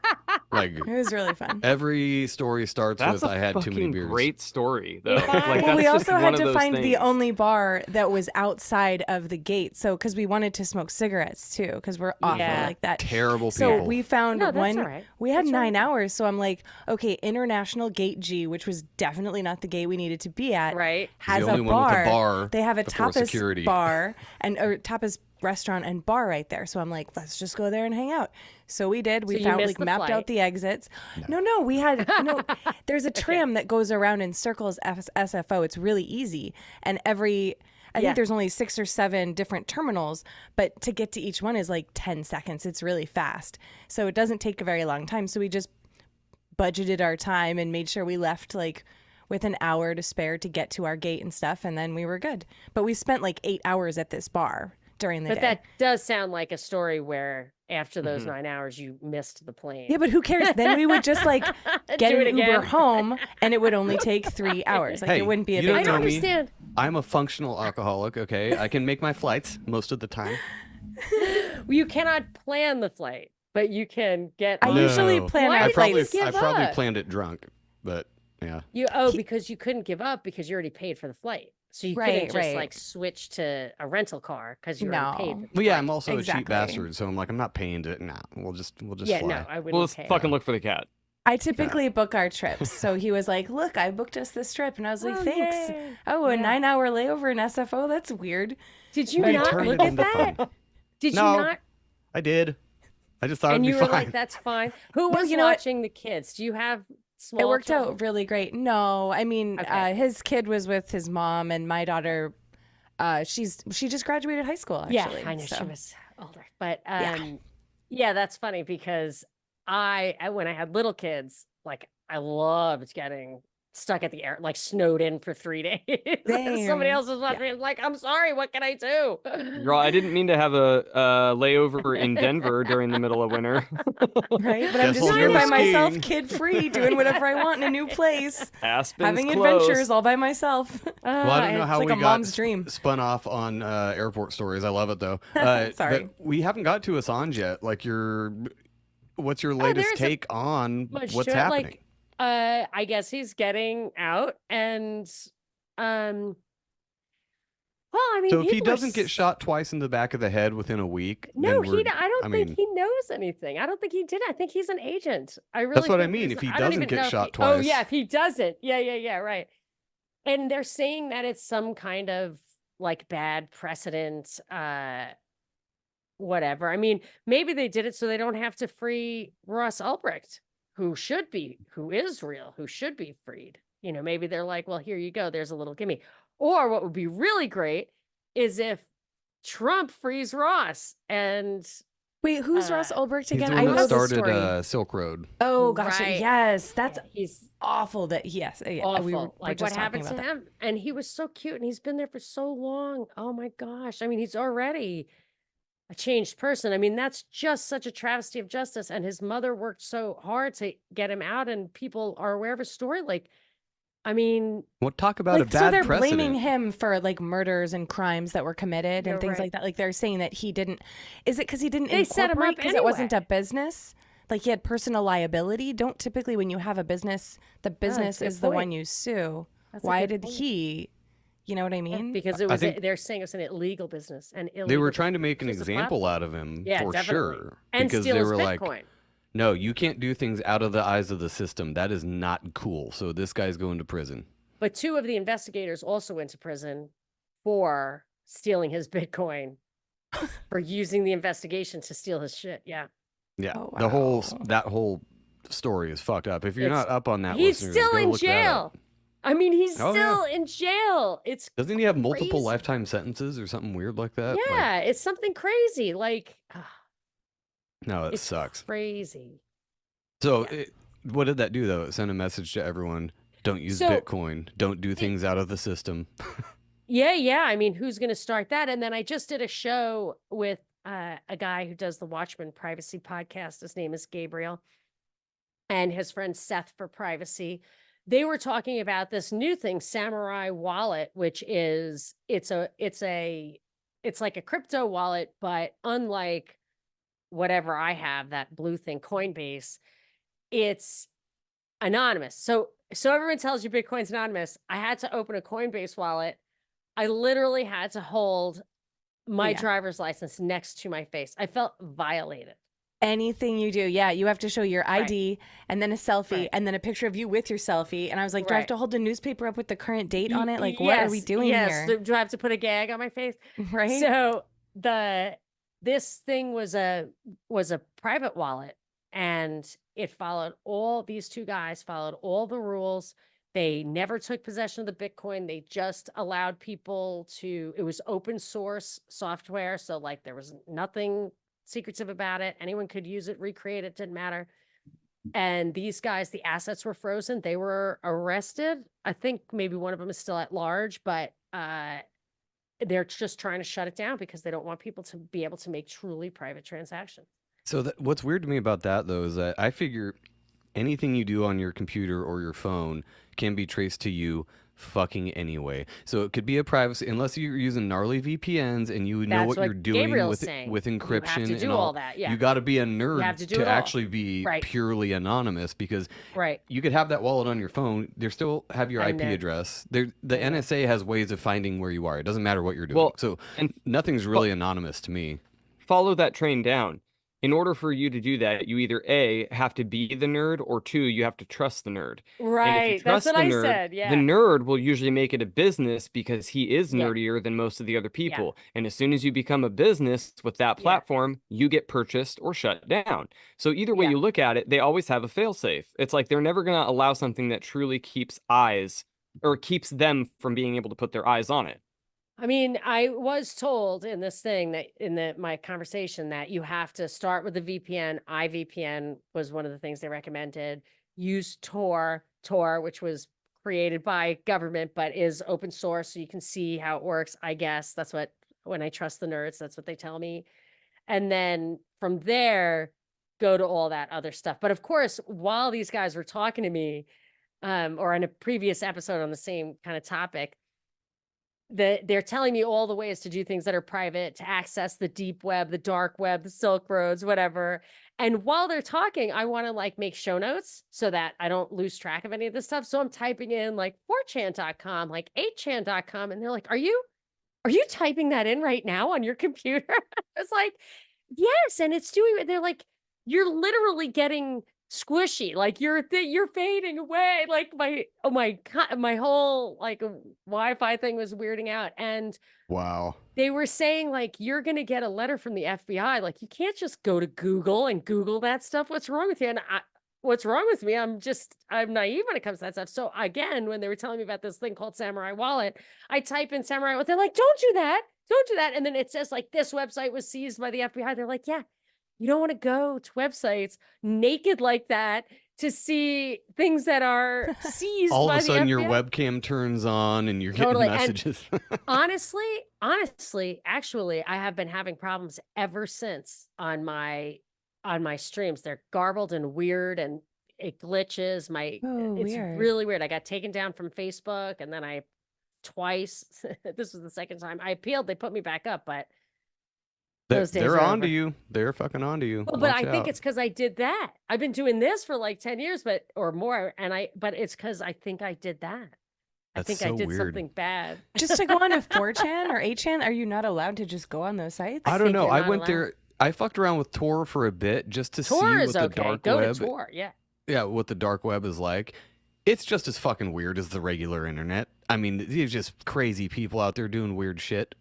Like It was really fun. every story starts That's with a "I had too many fucking beers." great story, though. Yeah. Like, Well, that's we just also one had of to those find the things. only bar that was outside of the gate. So, because we wanted to smoke cigarettes too, because we're awful Yeah. like that. Terrible So people. we found No, that's one. all right. We had That's all 9 right. hours, so I'm like, okay, International Gate G, which was definitely not the gate we needed to be at, Right. has the a only one with bar. a bar They have a before tapas security. bar or tapas restaurant and bar right there. So I'm like, let's just go there and hang out. So we did. We So you found missed like the mapped flight. out the exits. No, we had there's a tram that goes around and circles SFO. It's really easy, and I Yeah. think there's only 6 or 7 different terminals, but to get to each one is like 10 seconds. It's really fast. So it doesn't take a very long time. So we just budgeted our time and made sure we left like with an hour to spare to get to our gate and stuff. And then we were good. But we spent like 8 hours at this bar during the But day. that does sound like a story where after those 9 hours you missed the plane. Yeah, but who cares? Then we would just like get Do an it Uber again. home and it would only take 3 hours. Like Hey, it wouldn't be a you big don't I don't know me. understand. I'm a functional alcoholic, okay? I can make my flights most of the time. You cannot plan the flight, but you can get. I on- usually plan Why our did you flights. give I probably up? planned it drunk, but yeah. Because you couldn't give up because you already paid for the flight. So you Right, couldn't just right. like switch to a rental car because you already paid. No. For the Well, yeah, flight. I'm also a cheap Exactly. bastard, so I'm like, I'm not paying to. Nah, we'll just Yeah, fly. no, I wouldn't Well, let's pay. fucking look for the cat. I typically book our trips. So he was like, look, I booked us this trip. And I was like, Oh, thanks. yay. Oh, a Yeah. 9-hour layover in SFO? That's weird. Did you But you not turned look it at into that? fun. Did No. you not? I did. I just thought And it'd you be were fine. like, "That's fine." Who No, was you know what? watching the kids? Do you have small? It worked children? out really great. No, I mean, Okay. his kid was with his mom, and my daughter, she just graduated high school, actually. Yeah, I know so. she was older, but Yeah. yeah, that's funny because when I had little kids, like I loved getting stuck at the air, like snowed in for 3 days. Somebody Same. else was watching me. I'm like, I'm sorry, what can I do? Girl, I didn't mean to have a layover in Denver during the middle of winter. Right? But I'm Guess just we'll here go by myself, skiing. kid-free, doing whatever I want in a new place. Aspen's Having closed. adventures all by myself. Well, I don't know it's how like we a got mom's dream. spun off on airport stories. I love it though. Sorry. But we haven't got to Assange yet. Like, what's your latest there's a take on much what's to it, happening? like, I guess he's getting out and well, I I mean, So if he people are doesn't get shot twice in the back of the head within a week, No, then I don't think mean, he knows anything. I don't think he did. I think he's an agent. I really that's what I think mean. there's- If he I don't doesn't even get know if shot Oh yeah, twice. if he doesn't. Yeah, right. And they're saying that it's some kind of like bad precedent, whatever. I mean, maybe they did it so they don't have to free Ross Ulbricht, who is real, who should be freed. You know, maybe they're like, well, here you go. There's a little gimme. Or what would be really great is if Trump frees Ross and Wait, who's Ross Ulbricht He's again? the I one know that the started story. Silk Road. Oh gosh, Right. yes, that's he's awful. That yes, yeah, awful. we were Like just what happened talking to about that. him? And he was so cute and he's been there for so long. Oh my gosh. I mean, he's already a changed person. I mean, that's just such a travesty of justice. And his mother worked so hard to get him out, and people are aware of his story. Like, I mean, Well, talk about a Like, so bad they're precedent. blaming him for like murders and crimes that were committed You're and things right. like that. Like they're saying that he didn't. Is it because he didn't They set him incorporate up because it wasn't anyway. a business? Like he had personal liability. Don't typically when you have a business, the business a good is the one point. you sue. That's a Why good did point. he? You know what I mean? because it I was think- they're saying it's an illegal business and illegal. They were trying to make an business is a example platform. out of him Yeah, for definitely. sure. And Because steal they his were like, Bitcoin. no, you can't do things out of the eyes of the system. That is not cool. So this guy's going to prison. But two of the investigators also went to prison for stealing his Bitcoin, for using the investigation to steal his shit. Yeah. Yeah. Oh, That whole story is fucked up. If you're It's- not up on that, He's listeners, still go in look that up. jail. I mean, he's Oh, still in jail. It's Doesn't he have multiple crazy. lifetime sentences or something weird like that? Like, yeah, it's something crazy. Like no, it it's sucks. crazy. So yeah. what did that do though? It sent a message to everyone: don't use So- Bitcoin. Don't do things out of the system. Yeah. I mean, who's going to start that? And then I just did a show with a guy who does the Watchmen Privacy podcast. His name is Gabriel, and his friend Seth for Privacy. They were talking about this new thing, Samurai Wallet, which is it's like a crypto wallet, but unlike whatever I have, that blue thing, Coinbase, it's anonymous. So everyone tells you Bitcoin's anonymous. I had to open a Coinbase wallet. I literally had to hold my driver's license next to my face. I felt violated. Anything you do, yeah, you have to show your ID and then a selfie Right. and then a picture of you with your selfie. And I was like, do I have Right. to hold the newspaper up with the current date on it? Like, what are we doing here? Do I have to put a gag on my face? Right? So this thing was a private wallet, and it followed these two guys followed all the rules. They never took possession of the Bitcoin. They just allowed people it was open source software. So like there was nothing secretive about it. Anyone could use it, recreate it, didn't matter. And these guys, the assets were frozen. They were arrested. I think maybe one of them is still at large, but they're just trying to shut it down because they don't want people to be able to make truly private transactions. So what's weird to me about that though is that I figure anything you do on your computer or your phone can be traced to you fucking anyway. So it could be a privacy, unless you're using gnarly VPNs and you know That's what what you're doing Gabriel's with saying. with You have to encryption do and all that, yeah. You got to be a have nerd to do to it all. actually be Right. purely anonymous, because Right. you could have that wallet on your phone. They still have your I IP know. address. The NSA has ways of finding where you are. It doesn't matter what you're doing. Well, so and nothing's really anonymous to me. follow that train down. In order for you to do that, you either A, have to be the nerd, or 2, you have to trust the nerd. And if you Right. That's trust what the I nerd, said. Yeah. the nerd will usually make it a business because he is Yeah. nerdier than most of the other people. And as soon as you become a business with that Yeah. platform, you get purchased or shut down. So either way Yeah. you look at it, they always have a failsafe. It's like they're never going to allow something that truly keeps them from being able to put their eyes on it. I mean, I was told in this thing that my conversation that you have to start with the VPN. iVPN was one of the things they recommended. Use Tor, which was created by government but is open source, so you can see how it works. I guess that's what, when I trust the nerds, that's what they tell me. And then from there, go to all that other stuff. But of course, while these guys were talking to me, or in a previous episode on the same kind of topic, they're telling me all the ways to do things that are private, to access the deep web, the dark web, the Silk Roads, whatever. And while they're talking, I want to like make show notes so that I don't lose track of any of this stuff. So I'm typing in like 4chan.com, like 8chan.com. And they're like, are you are you typing that in right now on your computer? It's like, yes. And it's doing, they're like, you're literally getting squishy. Like you're fading away. Like my whole like Wi-Fi thing was weirding out. And Wow. they were saying like, you're going to get a letter from the FBI. Like you can't just go to Google and Google that stuff. What's wrong with you? And what's wrong with me? I'm naive when it comes to that stuff. So again, when they were telling me about this thing called Samurai Wallet, I type in Samurai Wallet. They're like, don't do that. Don't do that. And then it says like, this website was seized by the FBI. They're like, yeah, you don't want to go to websites naked like that to see things that are seized All by of a sudden the your FBI. webcam turns on and you're getting Totally. messages. Honestly, actually, I have been having problems ever since on my streams. They're garbled and weird and it glitches. It's weird. really weird. I got taken down from Facebook and then twice, this was the second time I appealed. They put me back up, but those days They're are on to over. you. They're fucking on to you. Well, but Watch I think out. it's because I did that. I've been doing this for like 10 years, or more. But it's because I think I did that. I That's think so I did weird. something bad. Just to go on to 4chan or 8chan, are you not allowed to just go on those sites? I don't think know. you're I not went allowed. there. I fucked around with Tor for a bit just to Tor see is what the okay. dark Go web. to Tor, yeah. Yeah, what the dark web is like. It's just as fucking weird as the regular internet. I mean, there's just crazy people out there doing weird shit.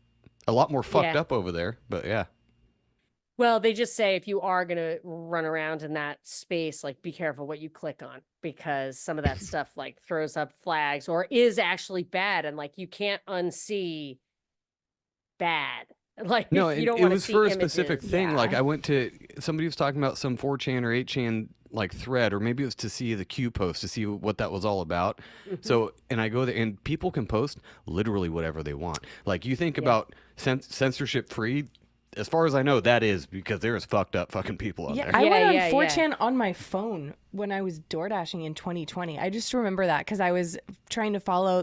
A lot more fucked Yeah. up over there, but yeah. Well, they just say if you are going to run around in that space, like be careful what you click on because some of that stuff like throws up flags or is actually bad. And like you can't unsee bad. Like No, you and don't it want to was see for a images. specific thing. Like Yeah. I went to somebody was talking about some 4chan or 8chan like thread, or maybe it was to see the Q post to see what that was all about. So, and I go there, and people can post literally whatever they want. Like you think about censorship free. As far as I know, that is because there's fucked up fucking people out Yeah, there. I went on Yeah. 4chan on my phone when I was door dashing in 2020. I just remember that because I was trying to follow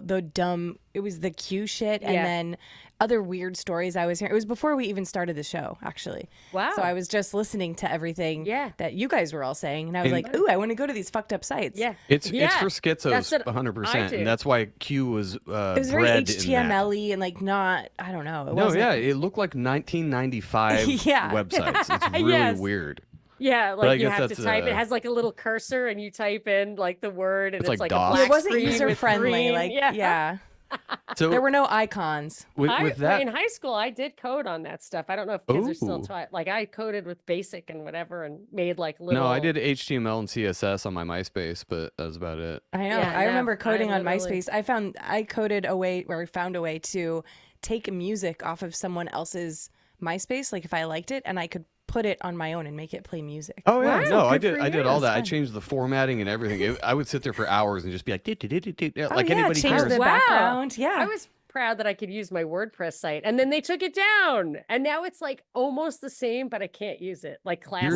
it was the Q shit and Yeah. then other weird stories I was hearing. It was before we even started the show, actually. Wow. So I was just listening to everything Yeah. that you guys were all saying. And I was And- like, ooh, I want to go to these fucked up sites. Yeah. It's Yeah. for That's schizos, what 100%, I do. and that's why Q was It was very bred in that. HTML-y and like not, I don't know. It No, wasn't, yeah, it looked like 1995 Yeah. websites. It's really Yes. weird. Yeah, I like you guess have to that's, type. It has like a little cursor, and you type in like the word, and It's it's like like a DOS. black It wasn't screen with user friendly. green. Like, yeah. yeah. So There were no icons. with that, in high school, I did code on that stuff. I don't know if kids are still Ooh. taught. Like I coded with BASIC and whatever, and made like little. no, I did HTML and CSS on my MySpace, but that was about it. I know. Yeah, I no, remember coding on literally- MySpace. I found a way to take music off of someone else's MySpace, like if I liked it, and I could put it on my own and make it play music. Oh yeah, Wow, no, I good did. for I did you. all that. I That's fun. changed the formatting and everything. I would sit there for hours and just be like, like Oh, yeah, anybody change cares. the Wow. background. Yeah. I was proud that I could use my WordPress site, and then they took it down, and now it's like almost the same, but I can't use it. Like classic.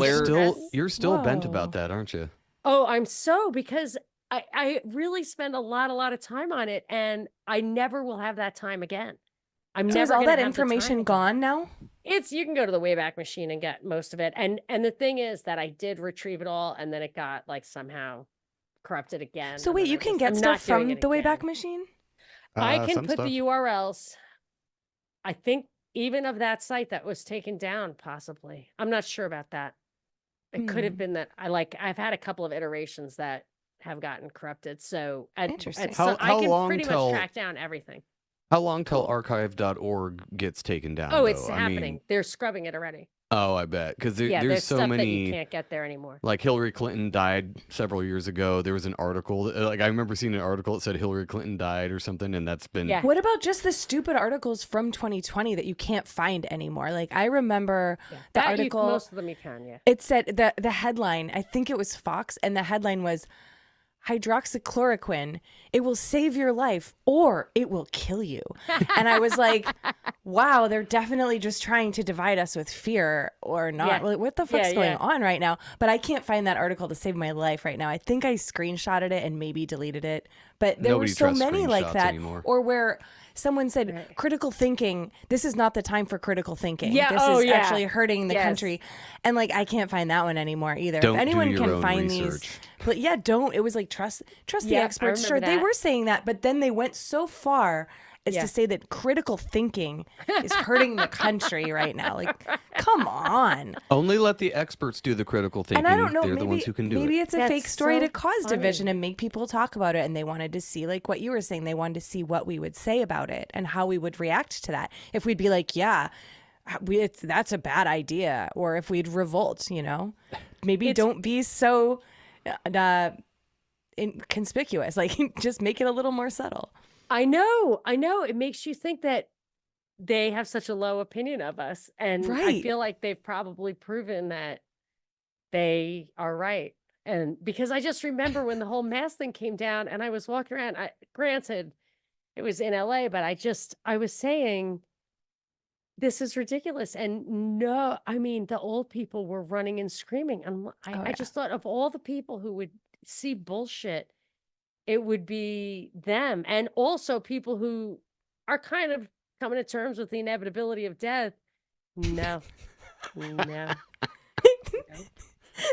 You're still bent Whoa. about that, aren't you? Oh, I'm so because I really spend a lot of time on it, and I never will have that time again. I'm So never is all gonna that have the time information again. gone now? You can go to the Wayback Machine and get most of it, and the thing is that I did retrieve it all, and then it got like somehow corrupted again. So and wait, then you I can just- get I'm stuff not doing from it the Wayback again. Machine? I can Some put stuff. the URLs. I think even of that site that was taken down, possibly. I'm not sure about that. It could have been that I've had a couple of iterations that have gotten corrupted. So Interesting. How I can long pretty till- much track down everything. How long till archive.org gets taken down? Oh, it's though? I happening. mean, They're scrubbing it already. oh, I bet because Yeah, there's there's so stuff many. that you can't get there anymore. Like Hillary Clinton died several years ago. There was an article, like I remember seeing an article that said Hillary Clinton died or something, and that's been Yeah. What about just the stupid articles from 2020 that you can't find anymore? Like I remember Yeah. the That article. most of them you can, yeah. It said the headline, I think it was Fox, and the headline was hydroxychloroquine. It will save your life or it will kill you. And I was like, wow, they're definitely just trying to divide us with fear or not. Yeah. Like, what the fuck's Yeah, going yeah. on right now? But I can't find that article to save my life right now. I think I screenshotted it and maybe deleted it. But there Nobody were so trusts many like screenshots that. anymore. Or where someone said Right. critical thinking, this is not the time for critical thinking. Yeah, This oh, is yeah. actually hurting the Yes. country. And like I can't find that one anymore either. Don't If anyone do your can own find research. these, but yeah, don't. It was like trust the Yeah, I experts. Sure, remember they that. were saying that, but then they went so far is to say that critical thinking is hurting the country right now. Like, come on. Only let the experts do the critical thinking. And I don't know, They're the ones who can do maybe it. it's a That's fake story so to cause funny. division and make people talk about it. And they wanted to see, like what you were saying, they wanted to see what we would say about it and how we would react to that. If we'd be like, yeah, that's a bad idea. Or if we'd revolt, you know, maybe don't be so inconspicuous. Like, just make it a little more subtle. I know. It makes you think that they have such a low opinion of us. And I Right. feel like they've probably proven that they are right. And because I just remember when the whole mask thing came down and I was walking around, granted, it was in LA, but I was saying, this is ridiculous. And no, I mean, the old people were running and screaming. And I just thought of all the people who would see bullshit, it would be them. And also people who are kind of coming to terms with the inevitability of death. No.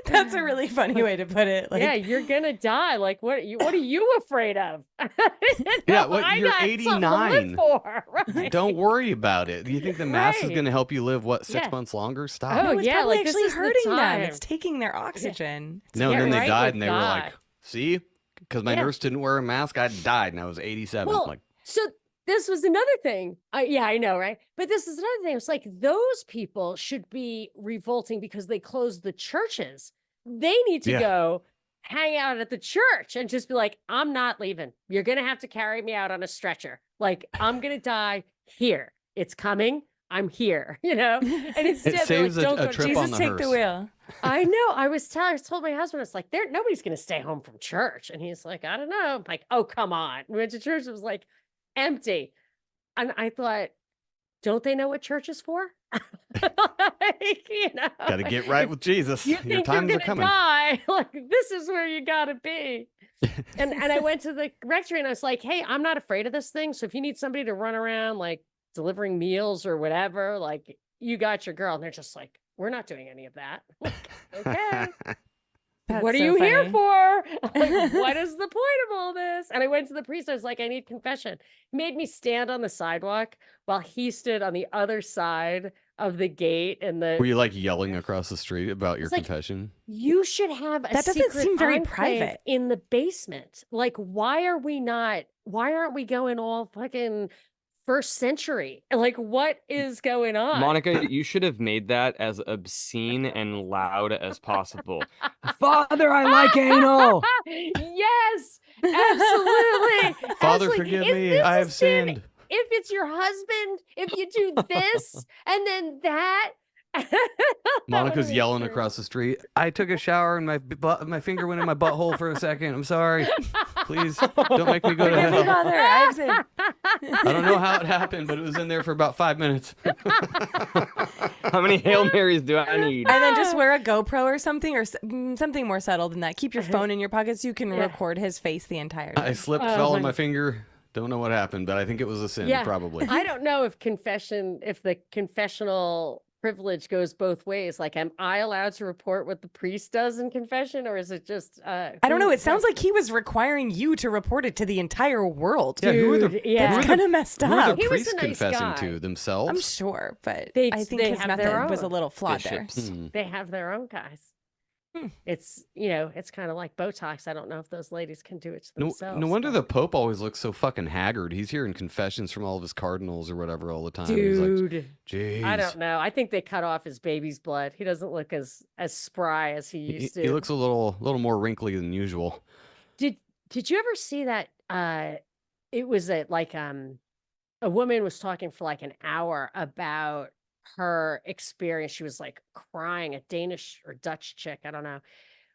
That's a really funny way to put it. Like, Yeah, you're gonna die. Like, what are you afraid of? Yeah, I you're got something to live 89. for, right? Don't worry about it. Do you think the mask is Right. going to help you live, what, 6 Yeah. months longer? Stop. Oh, no, it's yeah, probably like, this actually is the hurting them. time. It's taking their oxygen. No, Yeah, and then they right, died with and they were like, God. see? Because my Yeah. nurse didn't wear a mask, I died and I was 87. Well, Like, so this was another thing. Yeah, I know, right? But this is another thing. It's like those people should be revolting because they closed the churches. They need to Yeah. go hang out at the church and just be like, I'm not leaving. You're going to have to carry me out on a stretcher. Like, I'm going to die here. It's coming. I'm here, you know? And instead, they're saves like, a don't go. trip Jesus, on the take the hearse. wheel. I know. I told my husband, it's like, nobody's going to stay home from church. And he's like, I don't know. I'm like, oh, come on. We went to church. It was like empty. And I thought, don't they know what church is for? Like, you know, got to get right with Jesus. you Your think times you're are gonna coming. die? Like, this is where you gotta be. And I went to the rectory and I was like, hey, I'm not afraid of this thing. So if you need somebody to run around like delivering meals or whatever, like, you got your girl. And they're just like, we're not doing any of that. Like, okay. That's What are so you here funny. for? Like, what is the point of all this? And I went to the priest. I was like, I need confession. He made me stand on the sidewalk while he stood on the other side of the gate. And Were you like yelling across the street about your It's like- confession? you should have a That doesn't secret seem very enclave private. in the basement. Like, why aren't we going all fucking first century? Like, what is going on? Monica, you should have made that as obscene and loud as possible. Father, I like anal. Yes, absolutely. Father, Absolutely. forgive Is me. this I a have sin sinned. If it's your husband, if you do this and then that. Monica's yelling across the street. I took a shower and my finger went in my butthole for a second. I'm sorry. Please don't make me go to Forgive me, hell. Father. I've sinned. I don't know how it happened, but it was in there for about 5 minutes. How many Hail Marys do I need? And then just wear a GoPro or something, or something more subtle than that. Keep your phone in your pocket so you can record his face the entire I time. slipped, Oh, fell on my- my finger. Don't know what happened, but I think it was a sin, probably. I don't know if the confessional privilege goes both ways. Like, am I allowed to report what the priest does in confession, or is it just I don't know. It sounds like he was requiring you to report it to the entire world. Yeah, who are the, Dude, yeah. who are It's the, kind of messed who are up. the He was priests a nice confessing guy. to? Themselves? I'm sure, but They I think his have their method was a own. little flawed Bishops. Hmm. they have their own guys. It's, it's kind of like Botox. I don't know if those ladies can do it to No, themselves. no wonder but- the Pope always looks so fucking haggard. He's hearing confessions from all of his cardinals or whatever all the time. He's like, Dude, jeez. I don't know. I think they cut off his baby's blood. He doesn't look as spry as he He, used to. he looks a little more wrinkly than usual. Did you ever see that? It was a woman was talking for like an hour about her experience. She was like crying. A Danish or Dutch chick, I don't know,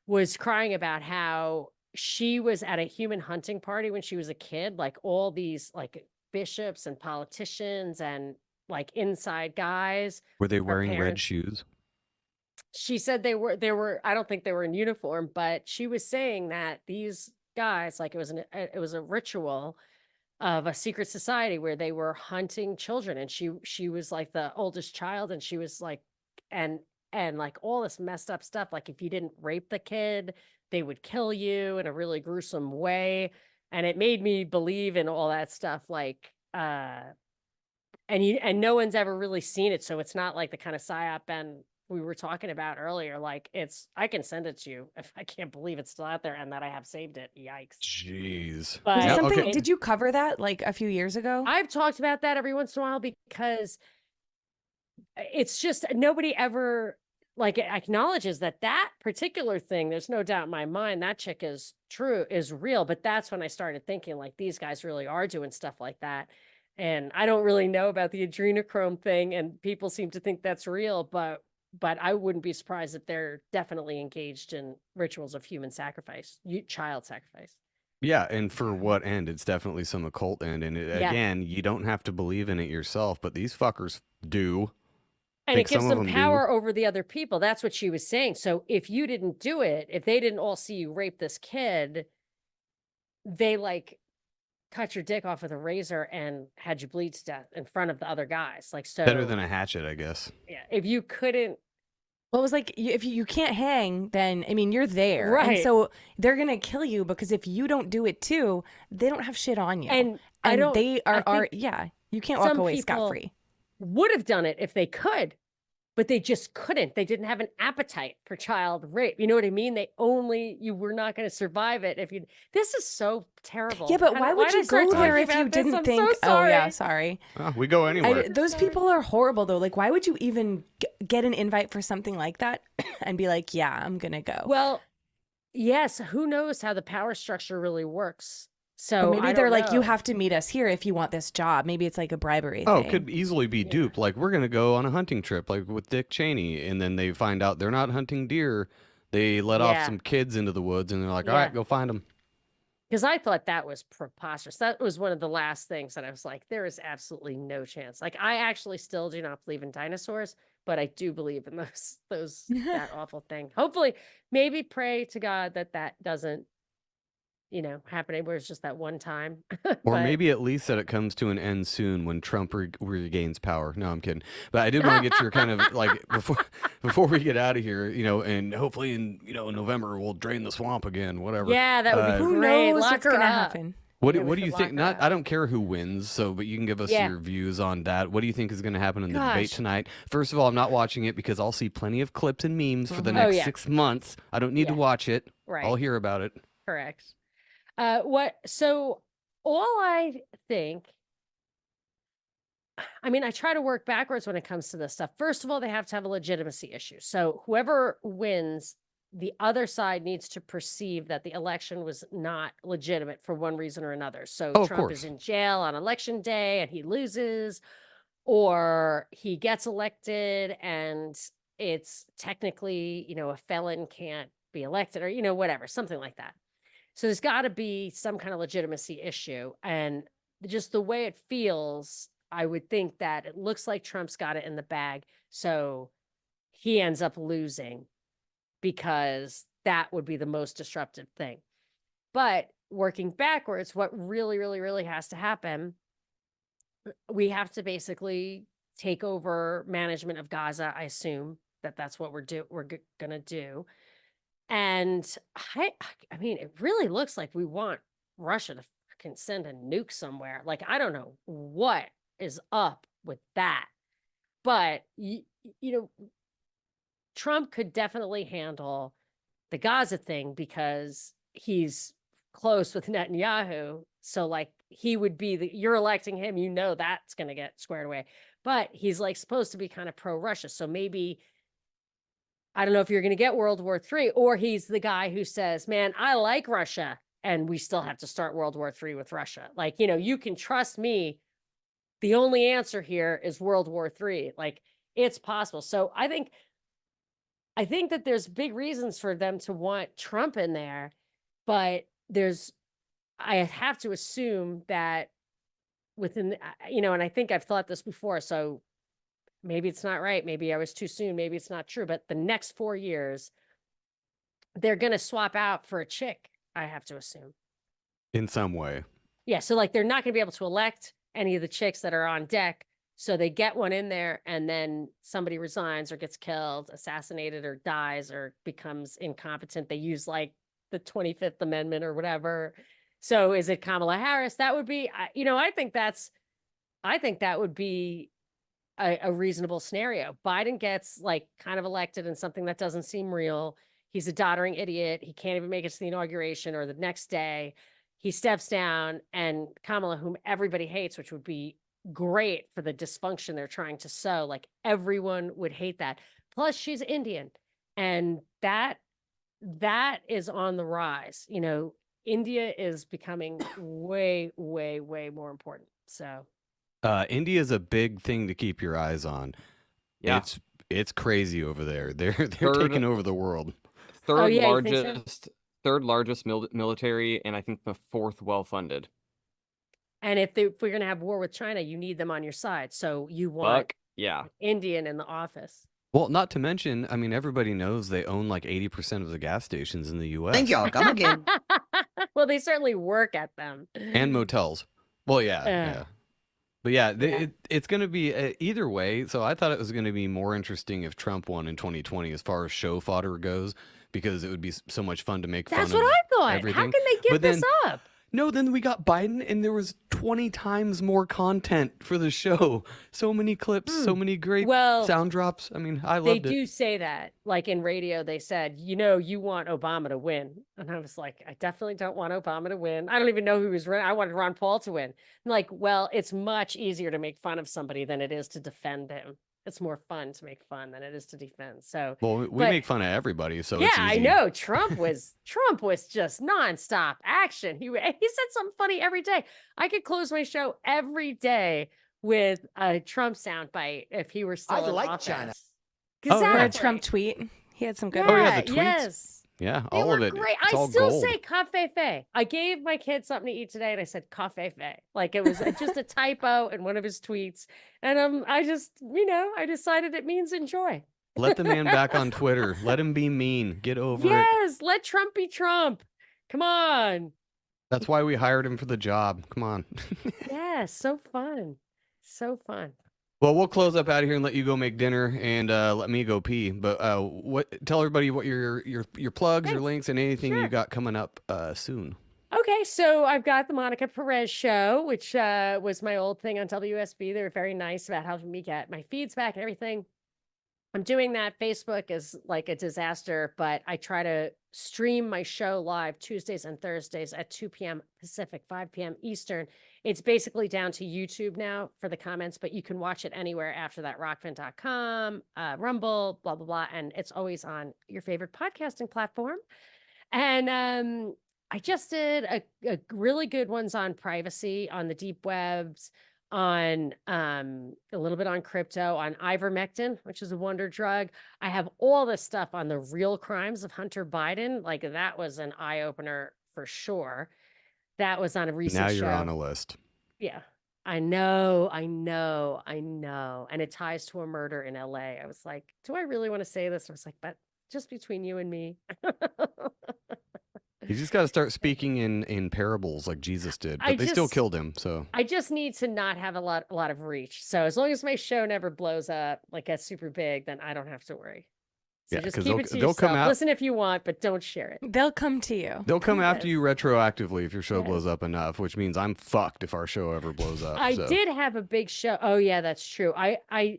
was crying about how she was at a human hunting party when she was a kid. Like, all these like bishops and politicians and like inside guys. Were they wearing red parents- shoes? She said they were, I don't think they were in uniform, but she was saying that these guys, like, it was a ritual of a secret society where they were hunting children, and she was like the oldest child, and she was like, and like all this messed up stuff. Like, if you didn't rape the kid, they would kill you in a really gruesome way. And it made me believe in all that stuff. Like, and no one's ever really seen it. So it's not like the kind of psyop Ben we were talking about earlier. Like I can send it to you if I can't believe it's still out there and that I have saved it. Yikes. Jeez. But Was it Yeah, something? okay. Did you cover that like a few years ago? I've talked about that every once in a while because it's just nobody ever like acknowledges that particular thing. There's no doubt in my mind that chick is real. But that's when I started thinking like these guys really are doing stuff like that. And I don't really know about the adrenochrome thing, and people seem to think that's real, but I wouldn't be surprised if they're definitely engaged in rituals of human sacrifice, child sacrifice. Yeah, and for what end? It's definitely some occult end. And again, you don't have to believe in it yourself, but these fuckers do. And it gives some of them them power over the other people. That's what she was saying. So if you didn't do it, if they didn't all see you rape this kid, they like cut your dick off with a razor and had you bleed to death in front of the other guys. Like, so Better than a hatchet, I guess. yeah, if you couldn't. Well, it was like if you can't hang, then I mean you're there, Right. and so they're gonna kill you because if you don't do it too, they don't have shit on you, And I don't. they I are think yeah. You can't walk some away people scot free. would have done it if they could, but they just couldn't. They didn't have an appetite for child rape. You know what I mean? You were not going to survive it if you. This is so terrible. Yeah, but why would did you I start go there talking if you about this? didn't I'm think? so Oh yeah, sorry. sorry. We go anywhere. Those people are horrible though. Like, why would you even get an invite for something like that and be like, yeah, I'm gonna go? Well, yes. Who knows how the power structure really works? So Or maybe I they're don't like, you know. have to meet us here if you want this job. Maybe it's like a bribery Oh, thing. it could easily be duped. Like, we're going to go on a hunting trip, like with Dick Cheney. And then they find out they're not hunting deer. They let off Yeah. some kids into the woods, and they're like, all Yeah. right, go find them. Because I thought that was preposterous. That was one of the last things that I was like, there is absolutely no chance. Like, I actually still do not believe in dinosaurs, but I do believe in that awful thing. Hopefully, maybe pray to God that doesn't, happen anywhere. It's just that one time. Or But- maybe at least that it comes to an end soon when Trump regains power. No, I'm kidding. But I did want to get your kind of like before we get out of here, and hopefully in November we'll drain the swamp again, whatever. Yeah, that would be Who great. knows Lock what's her gonna up. happen? What Yeah, we do you could think? lock her I up. don't care who wins, but you can give us Yeah. your views on that. What do you think is going to happen in the debate Gosh. tonight? First of all, I'm not watching it because I'll see plenty of clips and memes for the Oh, next yeah. 6 months. I don't need to Yeah. watch it. Right. I'll hear about it. Correct. So all I think, I try to work backwards when it comes to this stuff. First of all, they have to have a legitimacy issue. So whoever wins, the other side needs to perceive that the election was not legitimate for one reason or another. So Oh, of Trump course. is in jail on election day and he loses, or he gets elected and it's technically, a felon can't be elected, or, whatever, something like that. So there's got to be some kind of legitimacy issue. And just the way it feels, I would think that it looks like Trump's got it in the bag. So he ends up losing because that would be the most disruptive thing. But working backwards, what really, really, really has to happen, we have to basically take over management of Gaza. I assume that's what we're going to do. And it really looks like we want Russia to fucking send a nuke somewhere. Like, I don't know what is up with that. But, Trump could definitely handle the Gaza thing because he's close with Netanyahu. So, like, he would be you're electing him, that's going to get squared away. But he's like supposed to be kind of pro-Russia. So maybe, I don't know if you're going to get World War III, or he's the guy who says, man, I like Russia and we still have to start World War III with Russia. Like, you can trust me. The only answer here is World War III. Like, it's possible. So I think that there's big reasons for them to want Trump in there, but I have to assume that within, and I think I've thought this before, so maybe it's not right. Maybe I was too soon. Maybe it's not true. But the next 4 years, they're going to swap out for a chick, I have to assume. In some way. Yeah. So, like, they're not going to be able to elect any of the chicks that are on deck. So they get one in there and then somebody resigns or gets killed, assassinated, or dies or becomes incompetent. They use like the 25th Amendment or whatever. So is it Kamala Harris? That would be, I think that's I think that would be a reasonable scenario. Biden gets like kind of elected in something that doesn't seem real. He's a doddering idiot. He can't even make it to the inauguration or the next day. He steps down, and Kamala, whom everybody hates, which would be great for the dysfunction they're trying to sow, like everyone would hate that. Plus, she's Indian, and that is on the rise. You know, India is becoming way, way, way more important. So India is a big thing to keep your eyes on. Yeah. It's crazy over there. They're Third- taking over the world. Third yeah, you think so? largest military, and I think the fourth well-funded. And if we're going to have war with China, you need them on your side. So you want Fuck yeah. Indian in the office. Well, not to mention, I mean, everybody knows they own like 80% of the gas stations in the U.S. Thank y'all. Come again. Well, they certainly work at them. And motels. Well, yeah. But yeah, it's going to be either way. So I thought it was going to be more interesting if Trump won in 2020 as far as show fodder goes, because it would be so much fun to make fun of That's what I thought. everything. How can they give this up? No, then we got Biden, and there was 20 times more content for the show. So many clips, so many great sound drops. I mean, I loved it. They do say that. Like in radio, they said, you know, you want Obama to win. And I was like, I definitely don't want Obama to win. I don't even know who was running. I wanted Ron Paul to win. I'm like, well, it's much easier to make fun of somebody than it is to defend him. It's more fun to make fun than it is to defend. So, well, we make fun of everybody, so it's easy. I know. Trump was just nonstop action. He said something funny every day. I could close my show every day with a Trump soundbite if he were still in office. China. Exactly. Or a Trump tweet. He had some good Oh, yeah, the tweets. Yes. Yeah, They all were of it. great. It's I all still gold. say cafe. I gave my kid something to eat today, and I said cafe. Like it was just a typo in one of his tweets, and I just, I decided it means enjoy. Let the man back on Twitter. Let him be mean. Get over it. Yes, let Trump be Trump. Come on. That's why we hired him for the job. Come on. Yeah, so fun. So fun. Well, we'll close up out of here and let you go make dinner and let me go pee. But tell everybody what your plugs, your links, and anything you got coming up soon. Okay, so I've got the Monica Perez show, which was my old thing on WSB. They were very nice about helping me get my feeds back and everything. I'm doing that. Facebook is like a disaster, but I try to stream my show live Tuesdays and Thursdays at 2 p.m. Pacific, 5 p.m. Eastern. It's basically down to YouTube now for the comments, but you can watch it anywhere after that, rockfin.com, Rumble, blah, blah, blah. And it's always on your favorite podcasting platform. And I just did a really good ones on privacy, on the deep webs, on a little bit on crypto, on ivermectin, which is a wonder drug. I have all this stuff on the real crimes of Hunter Biden. Like that was an eye opener for sure. That was on a recent show. Now you're on a list. Yeah, I know. And it ties to a murder in LA. I was like, do I really want to say this? I was like, but just between you and me. You just got to start speaking in parables like Jesus did, but they still killed him. So I just need to not have a lot of reach. So as long as my show never blows up, like gets super big, then I don't have to worry. So yeah, just because keep it to they'll yourself. come out. Listen if you want, but don't share it. They'll come to you. They'll come after you retroactively if your show blows up enough, which means I'm fucked if our show ever blows up. I did have a big show. Oh yeah, that's true. I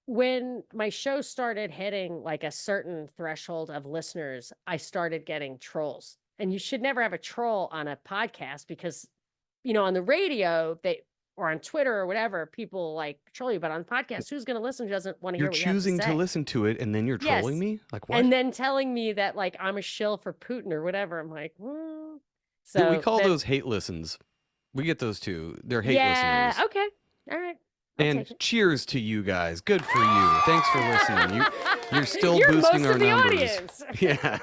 when my show started hitting like a certain threshold of listeners, I started getting trolls. And you should never have a troll on a podcast because, on the radio, or on Twitter or whatever, people like troll you. But on podcasts, who's going to listen who doesn't want to hear what you have to say? You're choosing to listen to it, and then you're trolling me? Like what? And then telling me that like I'm a shill for Putin or whatever. I'm like, So we call those hate listens. We get those too. They're hate listeners. Yeah, okay. All right. And cheers to you guys. Good for you. Thanks for listening. You're still You're boosting most our of the numbers. audience. Yeah.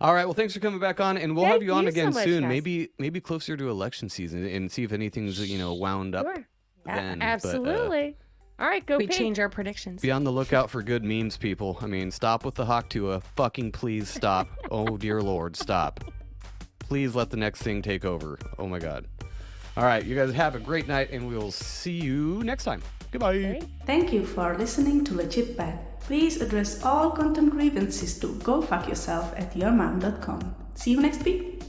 All right. Well, thanks for coming back on, and we'll have you on again so much, soon. guys. Maybe closer to election season, and see if anything's wound up. Sure. Then. Absolutely. All right, go. We pig. change our predictions. Be on the lookout for good memes, people. I mean, stop with the Hawk Tua. Fucking please stop. Oh dear Lord, stop. Please let the next thing take over. Oh my God. All right, you guys have a great night, and we'll see you next time. Goodbye. Thank you for listening to Legit Bad. Please address all content grievances to gofuckyourself@yourmom.com. See you next week.